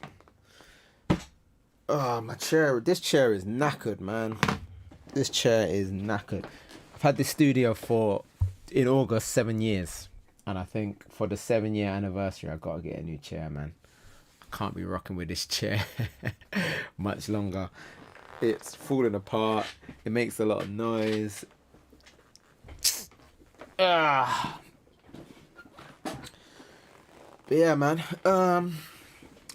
Oh, my chair, this chair is knackered, man. This chair is knackered. I've had this studio in August 7 years, and I think for the 7-year anniversary I gotta get a new chair, man. I can't be rocking with this chair much longer. It's falling apart, it makes a lot of noise. But yeah, man,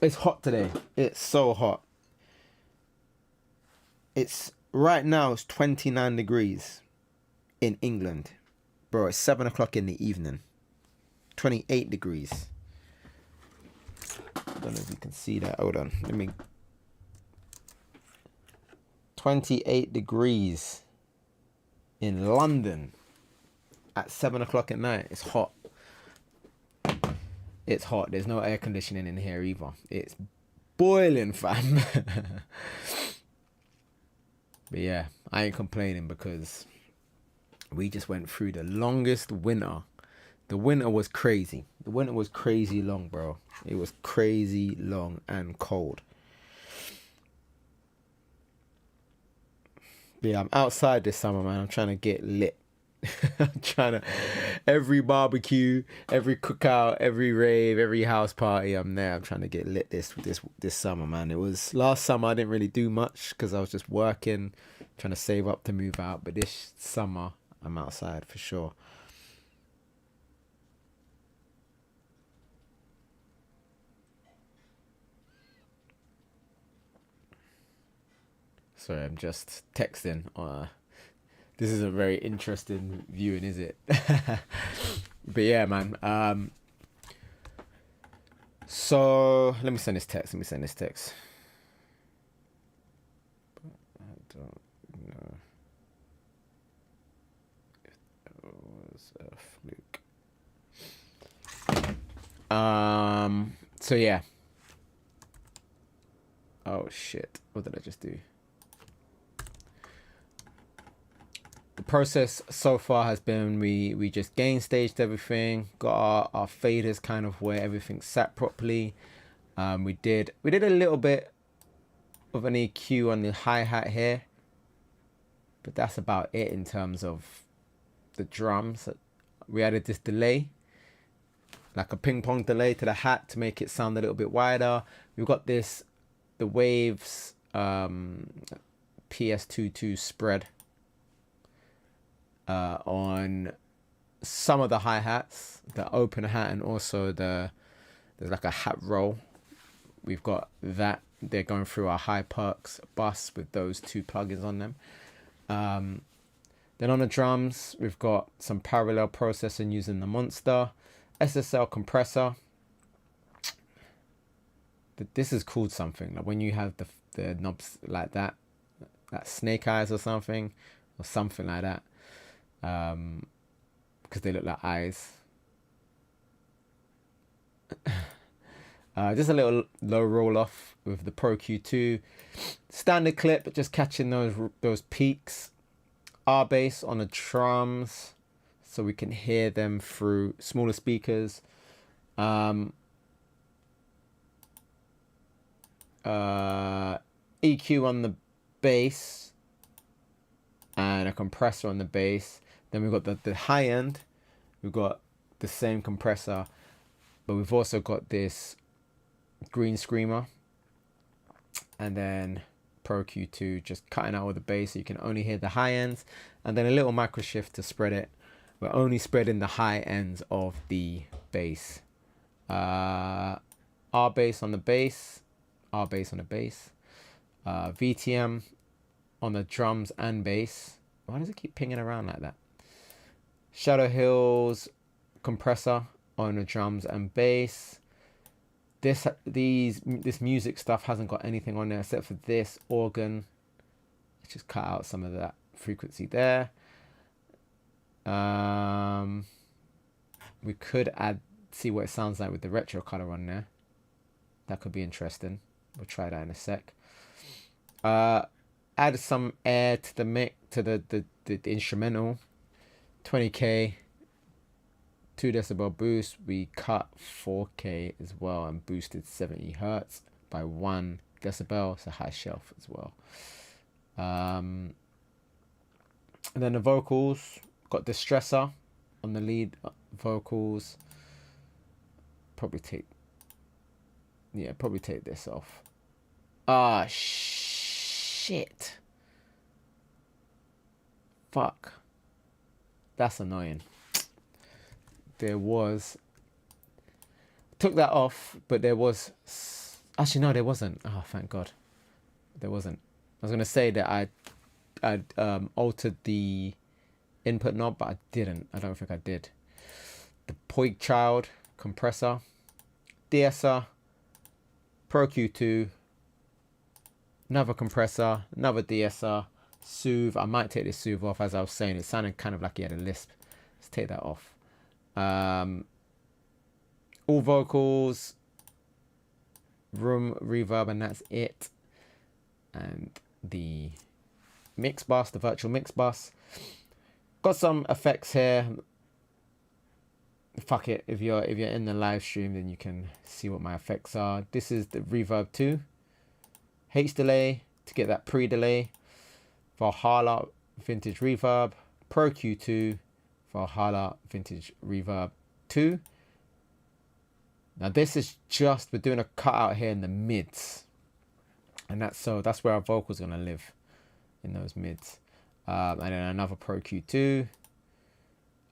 it's hot today. It's so hot. Right now it's 29 degrees in England. Bro, it's 7 o'clock in the evening. 28 degrees. I don't know if you can see that. Hold on. 28 degrees in London at 7 o'clock at night. It's hot. It's hot. There's no air conditioning in here either. It's boiling, fam. But yeah, I ain't complaining because we just went through the longest winter. The winter was crazy. The winter was crazy long, bro. It was crazy long and cold. But yeah, I'm outside this summer, man. I'm trying to get lit. I'm trying to, every barbecue, every cookout, every rave, every house party, I'm there. I'm trying to get lit this summer, man. It was last summer I didn't really do much because I was just working, trying to save up to move out. But this summer I'm outside for sure. Sorry, I'm just texting. This isn't very interesting viewing, is it? But yeah, man. So let me send this text. I don't know if that was a fluke. So yeah. Oh shit! What did I just do? The process so far has been we just gain staged everything, got our faders kind of where everything sat properly. We did a little bit of an EQ on the hi-hat here, but that's about it in terms of the drums. We added this delay, like a ping pong delay to the hat to make it sound a little bit wider. We've got the Waves PS22 spread on some of the hi-hats, the open hat, and also there's like a hat roll. We've got that. They're going through our High Perks bus with those two plugins on them. Then on the drums, we've got some parallel processing using the Monster SSL compressor. This is called something, like when you have the knobs like that snake eyes or something like that, because they look like eyes. Just a little low roll off with the Pro Q2, standard clip, but just catching those peaks. R bass on the drums, so we can hear them through smaller speakers. EQ on the bass and a compressor on the bass. Then we've got the high end, we've got the same compressor, but we've also got this green screamer, and then Pro Q2 just cutting out all the bass so you can only hear the high ends, and then a little micro shift to spread it. We're only spreading the high ends of the bass. R bass on the bass, R bass on the bass, VTM on the drums and bass. Why does it keep pinging around like that? Shadow Hills compressor on the drums and bass. This music stuff hasn't got anything on there except for this organ. Let's just cut out some of that frequency there. We could see what it sounds like with the retro color on there. That could be interesting. We'll try that in a sec. Add some air to the mic, to the instrumental. 20k. 2 decibel boost. We cut 4k as well and boosted 70 hertz by 1 decibel. It's a high shelf as well. And then the vocals, got distressor on the lead vocals. Probably take this off. Ah, shit. Fuck. That's annoying. Took that off, but there was, actually no, there wasn't. Oh, thank God, there wasn't. I was gonna say that I'd altered the input knob, but I didn't. I don't think I did. The Poig Child compressor, DSR, Pro Q2, another compressor, another DSR, Soothe. I might take this Soothe off. As I was saying, it sounded kind of like he had a lisp. Let's take that off. All vocals, room reverb, and that's it. And the mix bus, the virtual mix bus. Got some effects here. Fuck it, if you're in the live stream, then you can see what my effects are. This is the reverb 2, H delay to get that pre-delay, Valhalla vintage reverb, Pro Q2, Valhalla vintage reverb 2. Now this is just, we're doing a cutout here in the mids, and that's where our vocals are gonna live, in those mids. And then another Pro Q2,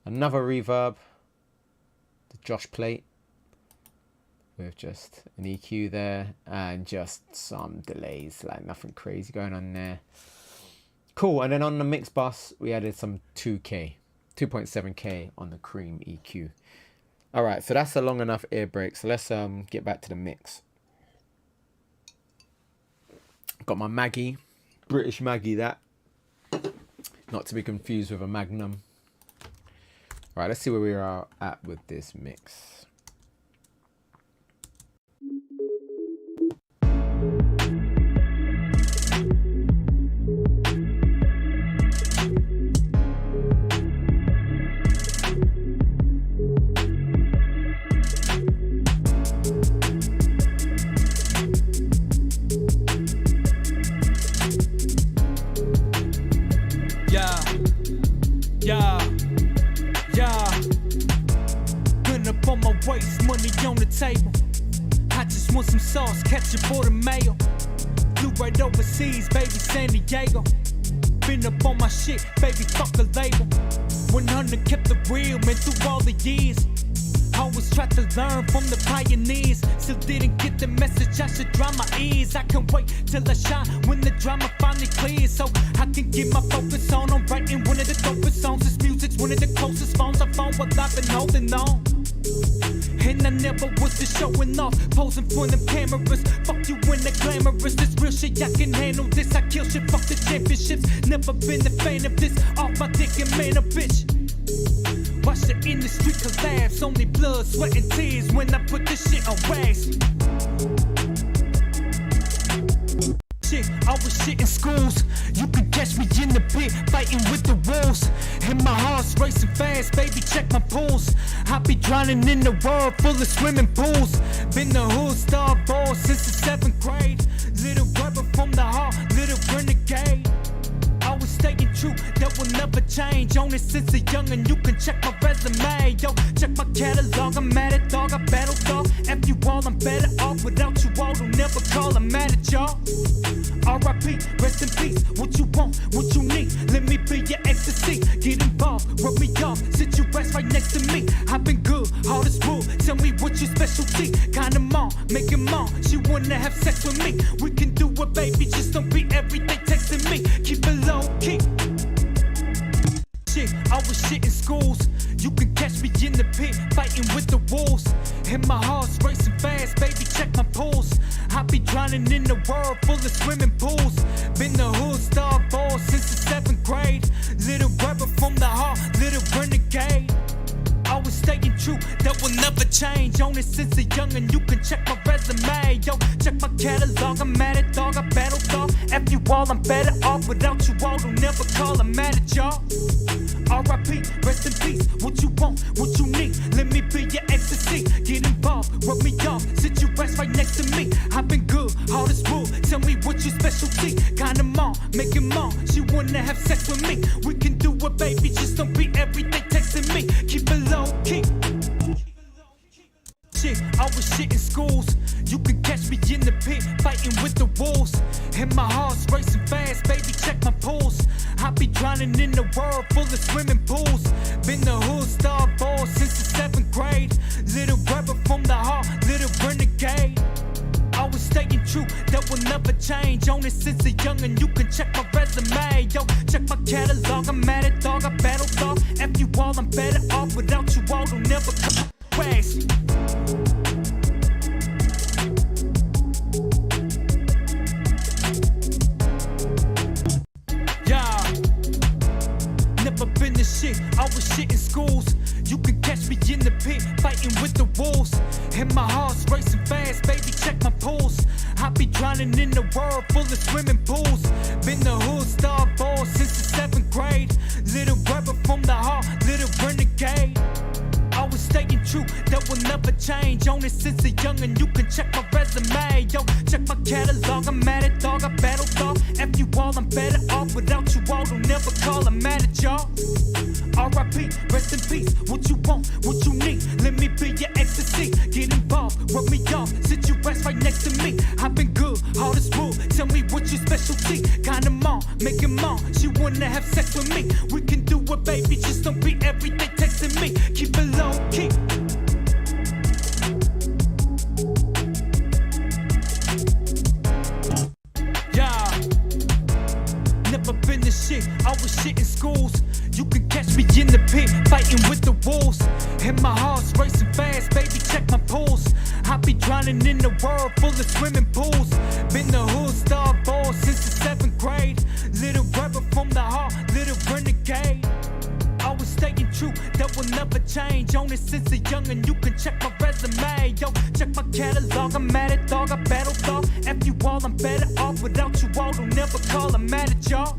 another reverb, the Josh plate with just an EQ there, and just some delays, like nothing crazy going on there. Cool. And then on the mix bus we added some 2.7k on the Cream EQ. All right, so that's a long enough ear break, so let's get back to the mix. Got my Maggie, British Maggie, that, not to be confused with a Magnum. All right, let's see where we are at with this mix. Table. I just want some sauce, ketchup or the mayo. Flew right overseas, baby, San Diego. Been up on my shit, baby, fuck a label. 100 kept the real, man, through all the years. Always try tried to learn from the pioneers, still didn't get the message. I should dry my ears. I can't wait till I shine when the drama finally clears, so I can get my focus on. I'm writing one of the dopest songs. This music's one of the closest phones I found while I've been holding on. And I never was just showing off, posing for them cameras. Fuck you when the glamorous. This real shit, I can handle this. I kill shit, fuck the championships. Never been a fan of this. Off my dick and man a bitch. Watch the industry collapse. Only blood, sweat, and tears when I put this shit on wax. I was shit in schools. You can catch me in the pit, fighting with the wolves. And my heart's racing fast, baby, check my pulse. I be drowning in the world full of swimming pools. Been the hood star boy since the 7th grade. Little rebel from the heart, little renegade. Always staying true, that will never change. On it since a young, and you can check my resume. Yo, check my catalog, I'm mad at dog, I battle dog. F you all, I'm better off without you all. Don't never call, I'm mad at y'all. R.I.P., rest in peace. What you want, what you need, let me be your ecstasy. Get involved, rub me off, sit your ass right next to me. I've been good, hard as wood, tell me what your specialty. Kind of mom, make him mom, she wanna have sex with me. We can do it, baby, just don't be everyday texting me. Keep it low key. Shit, I was shit in schools. You can catch me in the pit, fighting with the wolves. And my heart's racing fast, baby, check my pulse. I be drowning in the world full of swimming pools. Been the hood star boy since the 7th grade. Little rebel from the heart, little renegade. Always staying true, that will never change. On it since a young, and you can check my resume. Yo, check my catalog, I'm mad at dog, I battle dog. F you all, I'm better off without you all. Don't never call, I'm mad at y'all. R.I.P., rest in peace. What you want, what you need, let me be your ecstasy. Get involved, rub me off, sit your ass right next to me. I've been good, hard as wood, tell me what your specialty. Kinda mom, make him mom, she wanna have sex with me. We can do it, baby, just don't be everyday texting me. Keep it low key. Shit, I was shit in schools. You can catch me in the pit, fighting with the wolves. And my heart's racing fast, baby, check my pulse. I be drowning in the world full of swimming pools. Been the hood star boy since the 7th grade. Little rebel from the heart, little renegade. Always staying true, that will never change. On it since a young, and you can check my resume. Yo, check my catalog, I'm mad at dog, I battle dog. F you all, I'm better off without you all. Don't never come west. Never been the shit, I was shit in schools. You can catch me in the pit, fighting with the wolves. And my heart's racing fast, baby, check my pulse. I be drowning in the world full of swimming pools. Been the hood star boy since the 7th grade. Little rebel from the heart, little renegade. Always staying true, that will never change. On it since a young, and you can check my resume. Yo, check my catalog, I'm mad at dog, I battle dog. F you all, I'm better off without you all. Don't never call, I'm mad at y'all. R.I.P., rest in peace. What you want, what you need, let me be your ecstasy. Get involved, rub me off, sit your ass right next to me. I've been good, hard as wood, tell me what your specialty. Kinda mom, make him mom, she wanna have sex with me. We can do it, baby, just don't be everyday texting me. Keep it low key. Yeah, never been the shit, I was shit in schools. You can catch me in the pit, fighting with the wolves. And my heart's racing fast, baby, check my pulse. I be drowning in the world full of swimming pools. Been the hood star boy since the 7th grade. Little rebel from the heart, little renegade. Always staying true, that will never change. On it since a young, and you can check my resume. Yo, check my catalog, I'm mad at dog, I battle dog. F you all, I'm better off without you all. Don't never call, I'm mad at y'all.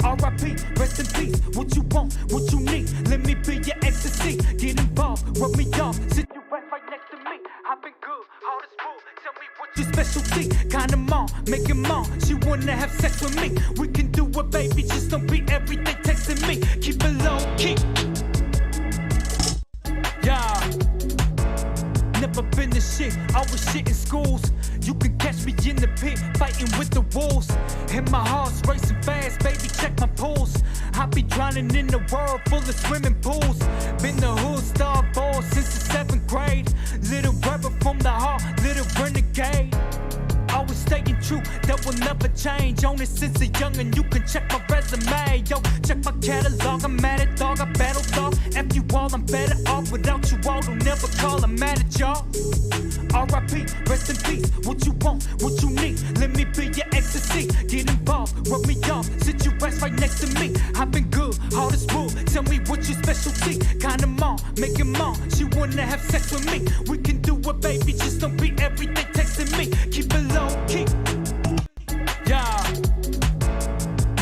R.I.P., rest in peace. What you want, what you need, let me be your ecstasy. Get involved, rub me off, sit your ass right next to me. I've been good, hard as wood, tell me what your specialty. Kinda mom, make him mom, she wanna have sex with me. We can do it, baby, just don't be everyday texting me. Keep it low key. Yeah, never been the shit, I was shit in schools. You can catch me in the pit, fighting with the wolves. And my heart's racing fast, baby, check my pulse. I be drowning in the world full of swimming pools. Been the hood star boy since the 7th grade. change. On it since a youngin', you can check my resume. Yo, check my catalog, I'm mad at dog, I battle dog. F you all, I'm better off without you all. Don't never call, I'm mad at y'all. R.I.P., rest in peace. What you want, what you need, let me be your ecstasy. Get involved, rub me off, sit your ass right next to me. I've been good, hard as wood, tell me what your specialty. Kinda mom, make it mom, she wanna have sex with me. We can do it, baby, just don't be everyday texting me. Keep it low key. Yeah.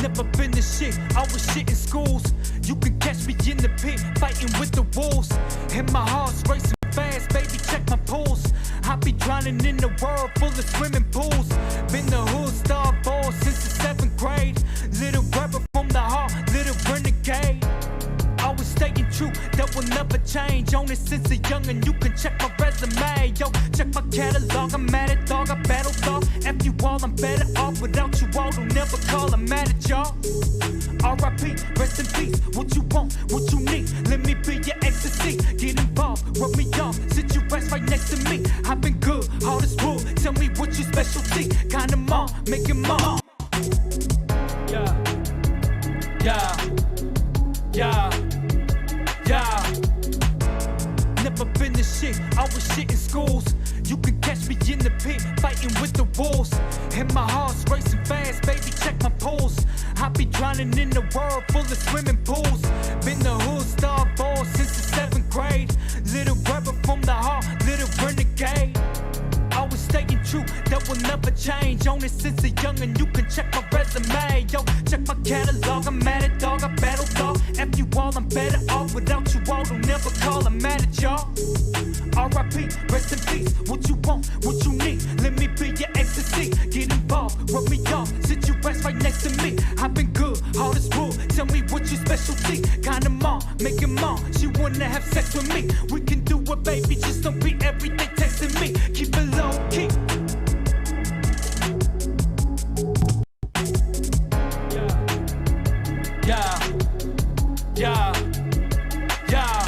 Never been the shit, I was shit in schools. You can catch me in the pit, fighting with the wolves. And my heart's racing fast, baby, check my pulse. I be drowning in the world full of swimming pools. Been the hood star boy since the 7th grade. Little rebel from the heart, little renegade. Always staying true, that will never change. On it since a youngin', you can check my resume. Yo, check my catalog, I'm mad at dog, I battle dog. F you all, I'm better off without you all. Don't never call, I'm mad at y'all. R.I.P., rest in peace. What you want, what you need, let me be your ecstasy. Get involved, rub me off, sit your ass right next to me. I've been good, hard as wood, tell me what your specialty. Kinda mom, make it mom. Yeah, yeah, yeah, yeah. Never been the shit, I was shit in schools. You can catch me in the pit, fighting with the wolves. And my heart's racing fast, baby, check my pulse. I be drowning in the world full of swimming pools. Been the hood star boy since the 7th grade. Little rebel from the heart, little renegade. Always staying true, that will never change. On it since a youngin', you can check my resume. Yo, check my catalog, I'm mad at dog, I battle dog. F you all, I'm better off without you all. Don't never call, I'm mad at y'all. R.I.P., rest in peace. What you want, what you need, let me be your ecstasy. Get involved, rub me off, sit your ass right next to me. I've been good, hard as wood, tell me what your specialty. Kinda mom, make it mom, she wanna have sex with me. We can do it, baby, just don't be everyday texting me. Keep it low key. Yeah, yeah, yeah.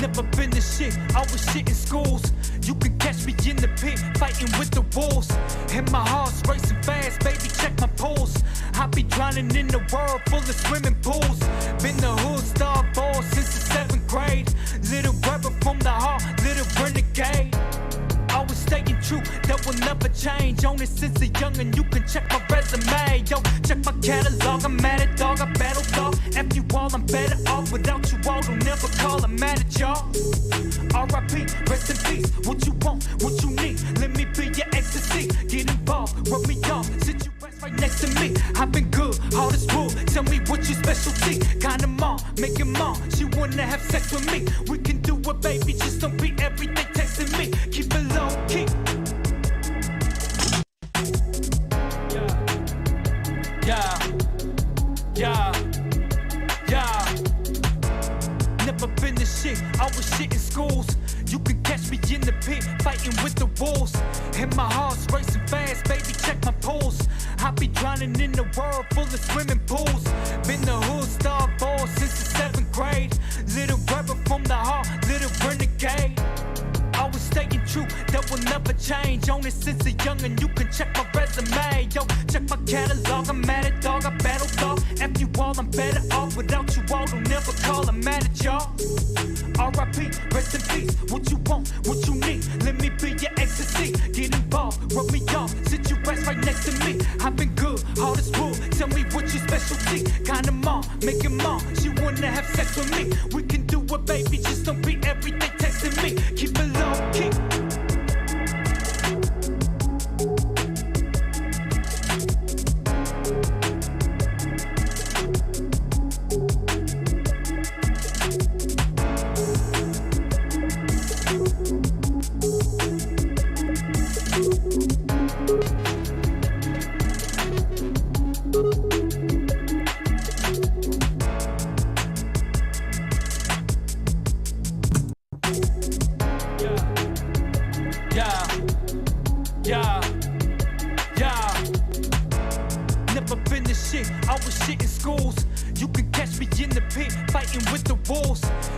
Never been the shit, I was shit in schools. You can catch me in the pit, fighting with the wolves. And my heart's racing fast, baby, check my pulse. I be drowning in the world full of swimming pools. Been the hood star boy since the 7th grade. Little rebel from the heart, little renegade. Always staying true, that will never change. On it since a youngin', you can check my resume. Yo, check my catalog, I'm mad at dog, I battle dog. F you all, I'm better off without you all. Don't never call, I'm mad at y'all. R.I.P., rest in peace. What you want, what you need, let me be your ecstasy. Get involved, rub me off, sit your ass right next to me. I've been good, hard as wood, tell me what your specialty. Kinda mom, make it mom, she wanna have sex with me. We can do it, baby, just don't be everyday texting me. Keep it low key. Yeah, yeah, yeah. Never been the shit, I was shit in schools. You can catch me in the pit, fighting with the wolves. And my heart's racing fast, baby, check my pulse. I be drowning in the world full of swimming pools. Been the hood star boy since the 7th grade. Little rebel from the heart, little renegade. Always staying true, that will never change. On it since a youngin', you can check my resume. Yo, check my catalog, I'm mad at dog, I battle dog. F you all, I'm better off without you all. Don't never call, I'm mad at y'all. R.I.P., rest in peace. What you want, what you need, let me be your ecstasy. Get involved, rub me off, sit your ass right next to me. I've been good, hard as wood, tell me what your specialty. Kinda mom, make it mom, she wanna have sex with me. We can do it, baby, just don't be everyday texting me. Keep it low key.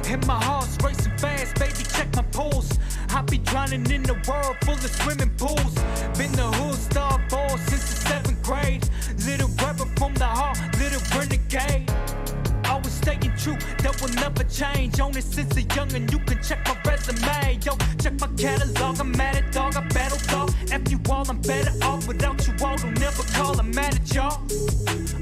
And my heart's racing fast, baby, check my pulse. I be drowning in the world full of swimming pools. Been the hood star boy since the 7th grade. Little rebel from the heart, little renegade. Always staying true, that will never change. On it since a youngin', you can check my resume. Yo, check my catalog, I'm mad at dog, I battle dog. F you all, I'm better off without you all. Don't never call, I'm mad at y'all.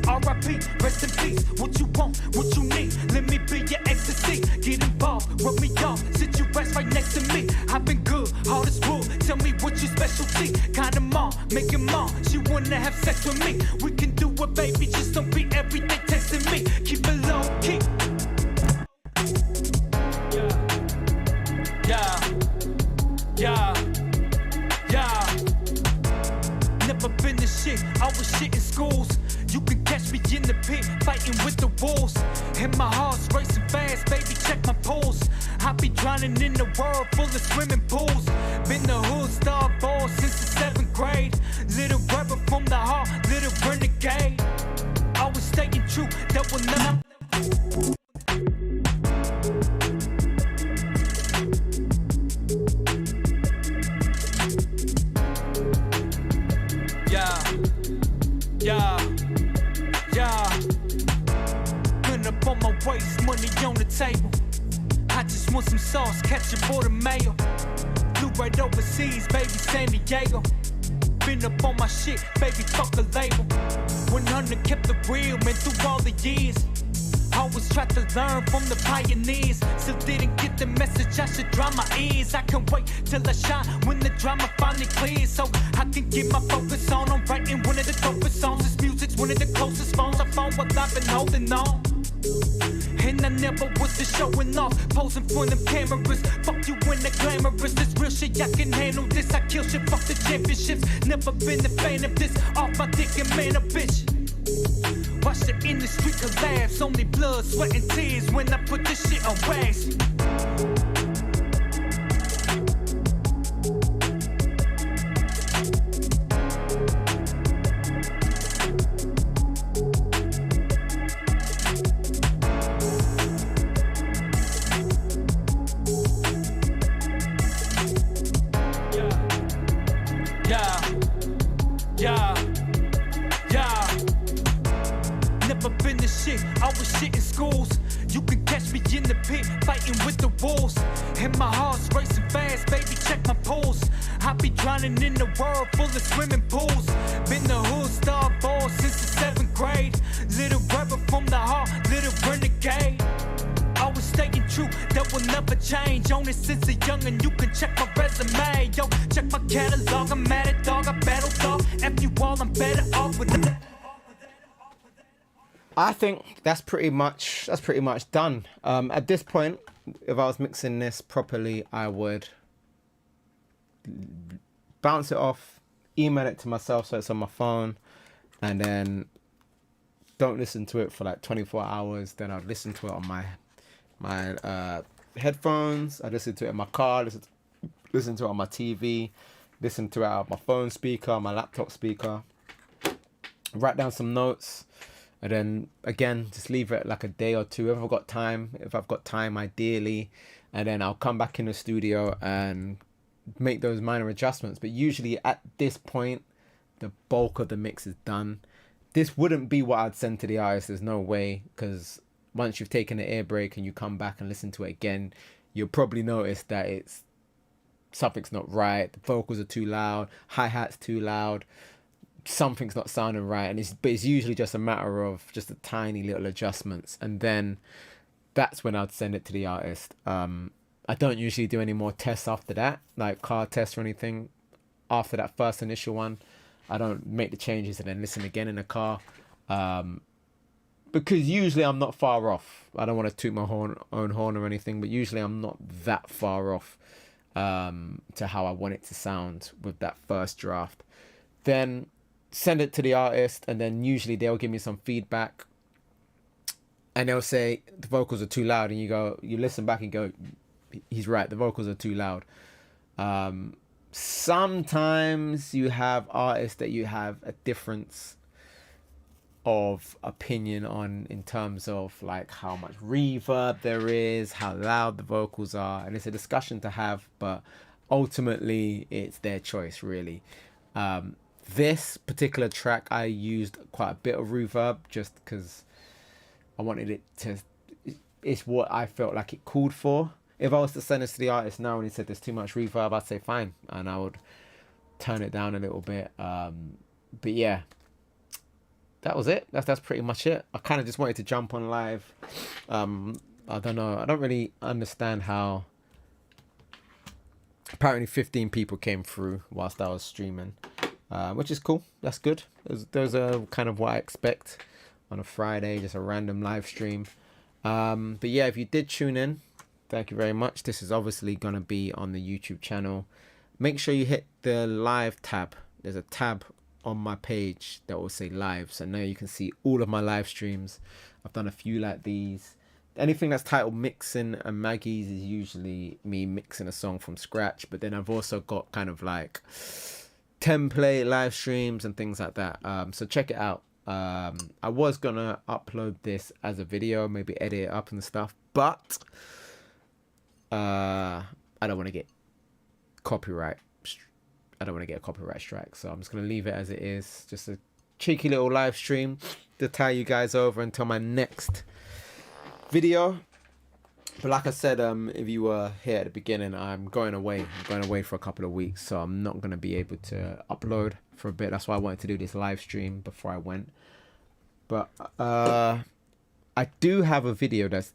R.I.P., rest in peace. What you want, what you need, let me be your ecstasy. Get involved, rub me off, sit your ass right next to me. I've been good, hard as wood, tell me what your specialty. Kinda mom, make it mom, she wanna have sex with me. We can do it, baby, just don't be everyday texting me. Keep it low key. Yeah. Never been the shit, I was shit in schools. You can catch me in the pit, fighting with the wolves. And my heart's racing fast, baby, check my pulse. I be drowning in the world full of swimming pools. Been the hood star boy since the 7th grade. Little rebel from the heart, little renegade. Always staying true, that will never. Yeah. Putting up on my waist, money on the table. I just want some sauce, catch a board of mayo. Flew right overseas, baby, San Diego. Been up on my shit, baby, fuck a label. 100 kept the real, man, through all the years. Always tried to learn from the pioneers. Still didn't get the message, I should dry my ears. I can wait till I shine when the drama finally clears. So I can get my focus on. I'm writing one of the dopest songs. This music's one of the closest phones I found what I've been holding on. And I never was just showing off, posing for them cameras. Fuck you when the glamorous, this real shit, I can handle this. I kill shit, fuck the championships. Never been a fan of this, off my dick and man a bitch. Watch the industry collapse, only blood, sweat and tears when I put this shit on wax. Never been the shit, I was shit in schools. You can catch me in the pit, fighting with the wolves. And my heart's racing fast, baby, check my pulse. I be drowning in the world full of swimming pools. Been the hood star boy since the 7th grade. Little rebel from the heart, little renegade. Always staying true, that will never change. On it since a youngin', you can check my resume. Yo, check my catalog, I'm mad at dog, I battle dog. F you all, I'm better off with it. I think that's pretty much done. At this point, if I was mixing this properly, I would bounce it off, email it to myself so it's on my phone, and then don't listen to it for like 24 hours. Then I'd listen to it on my headphones. I listen to it in my car, listen to it on my TV, listen to it out my phone speaker, my laptop speaker. Write down some notes. And then again, just leave it like a day or two if I've got time ideally, and then I'll come back in the studio and make those minor adjustments. But usually at this point, the bulk of the mix is done. This wouldn't be what I'd send to the artist. There's no way, because once you've taken the air break and you come back and listen to it again, you'll probably notice that something's not right. The vocals are too loud, hi-hat's too loud. Something's not sounding right, and it's usually just a matter of just a tiny little adjustments, and then that's when I'd send it to the artist. I don't usually do any more tests after that, like car tests or anything. After that first initial one, I don't make the changes and then listen again in the car, because usually I'm not far off. I don't want to toot my own horn or anything, but usually I'm not that far off to how I want it to sound with that first draft. Then send it to the artist, and then usually they'll give me some feedback, and they'll say the vocals are too loud, and you listen back and go, he's right, the vocals are too loud. Sometimes you have artists that you have a difference of opinion on, in terms of like how much reverb there is, how loud the vocals are, and it's a discussion to have, but ultimately it's their choice really. This particular track, I used quite a bit of reverb just because I wanted it to. It's what I felt like it called for. If I was to send this to the artist now and he said there's too much reverb, I'd say fine, and I would turn it down a little bit. But yeah, that was it. That's pretty much it. I kind of just wanted to jump on live. I don't know. I don't really understand how. Apparently 15 people came through whilst I was streaming, which is cool. That's good. Those are kind of what I expect on a Friday, just a random live stream. But yeah, if you did tune in, thank you very much. This is obviously going to be on the YouTube channel. Make sure you hit the live tab. There's a tab on my page that will say live. So now you can see all of my live streams. I've done a few like these. Anything that's titled mixing and Maggies is usually me mixing a song from scratch. But then I've also got kind of like template live streams and things like that. So check it out. I was gonna upload this as a video, maybe edit it up and stuff, but I don't want to get copyright. I don't want to get a copyright strike, so I'm just gonna leave it as it is. Just a cheeky little live stream to tie you guys over until my next video. But like I said, if you were here at the beginning, I'm going away for a couple of weeks, so I'm not going to be able to upload for a bit. That's why I wanted to do this live stream before I went. But I do have a video that's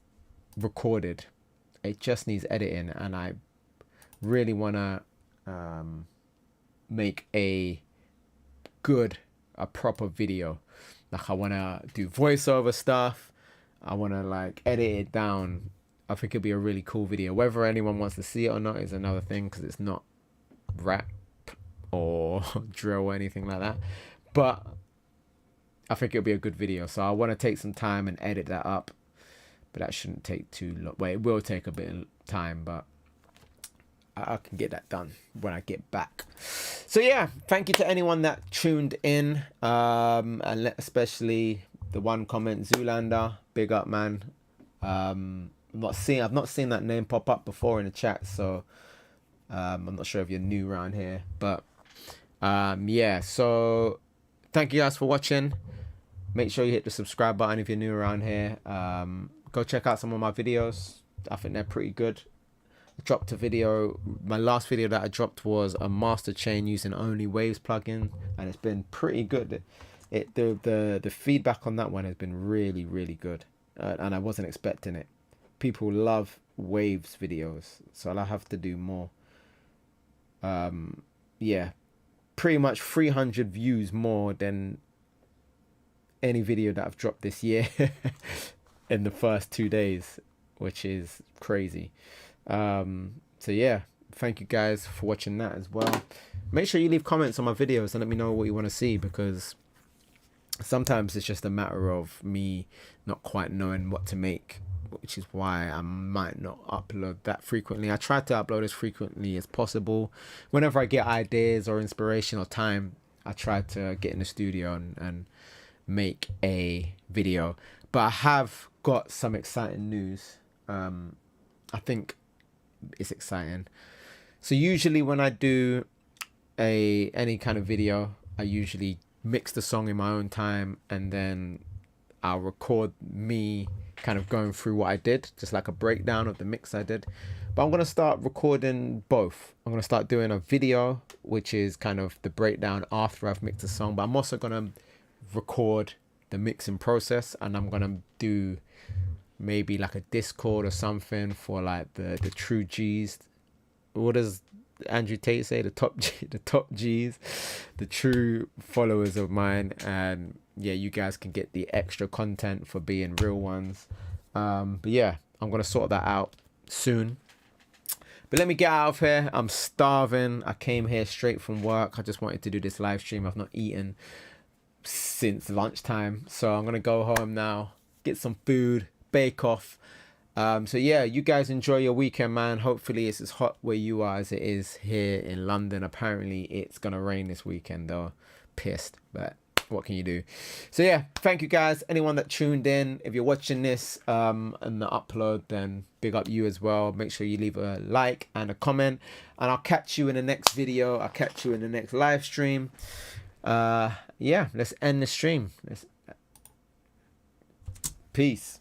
recorded. It just needs editing, and I really want to make a proper video. Like, I want to do voiceover stuff. I want to like edit it down. I think it'd be a really cool video. Whether anyone wants to see it or not is another thing, because it's not rap or drill or anything like that. But I think it'll be a good video. So I want to take some time and edit that up. But that shouldn't take too long. Well, it will take a bit of time, but I can get that done when I get back. So yeah, thank you to anyone that tuned in. And especially the one comment, Zoolander, big up, man. I've not seen that name pop up before in the chat, so I'm not sure if you're new around here, but yeah, so thank you guys for watching. Make sure you hit the subscribe button if you're new around here. Go check out some of my videos. I think they're pretty good. I dropped a video. My last video that I dropped was a master chain using Only Waves plugin, and it's been pretty good. The feedback on that one has been really, really good, and I wasn't expecting it. People love Waves videos, so I'll have to do more. Yeah, pretty much 300 views more than any video that I've dropped this year in the first 2 days, which is crazy. So yeah, thank you guys for watching that as well. Make sure you leave comments on my videos and let me know what you want to see, because sometimes it's just a matter of me not quite knowing what to make, which is why I might not upload that frequently. I try to upload as frequently as possible. Whenever I get ideas or inspiration or time, I try to get in the studio and make a video. But I have got some exciting news. I think it's exciting. So usually when I do any kind of video, I usually mix the song in my own time, and then I'll record me kind of going through what I did, just like a breakdown of the mix I did. But I'm going to start recording both. I'm going to start doing a video, which is kind of the breakdown after I've mixed the song, but I'm also going to record the mixing process, and I'm going to do maybe like a Discord or something for like the true G's. What does Andrew Tate say? The top G's, the true followers of mine. And yeah, you guys can get the extra content for being real ones. But yeah, I'm gonna sort that out soon. But let me get out of here. I'm starving. I came here straight from work. I just wanted to do this live stream. I've not eaten since lunchtime, so I'm gonna go home now, get some food, bake off. So yeah, you guys enjoy your weekend, man. Hopefully it's as hot where you are as it is here in London. Apparently it's gonna rain this weekend though. Pissed, but what can you do? So yeah, thank you guys. Anyone that tuned in, if you're watching this and the upload, then big up you as well. Make sure you leave a like and a comment, and I'll catch you in the next video. I'll catch you in the next live stream. Yeah, let's end the stream. Peace.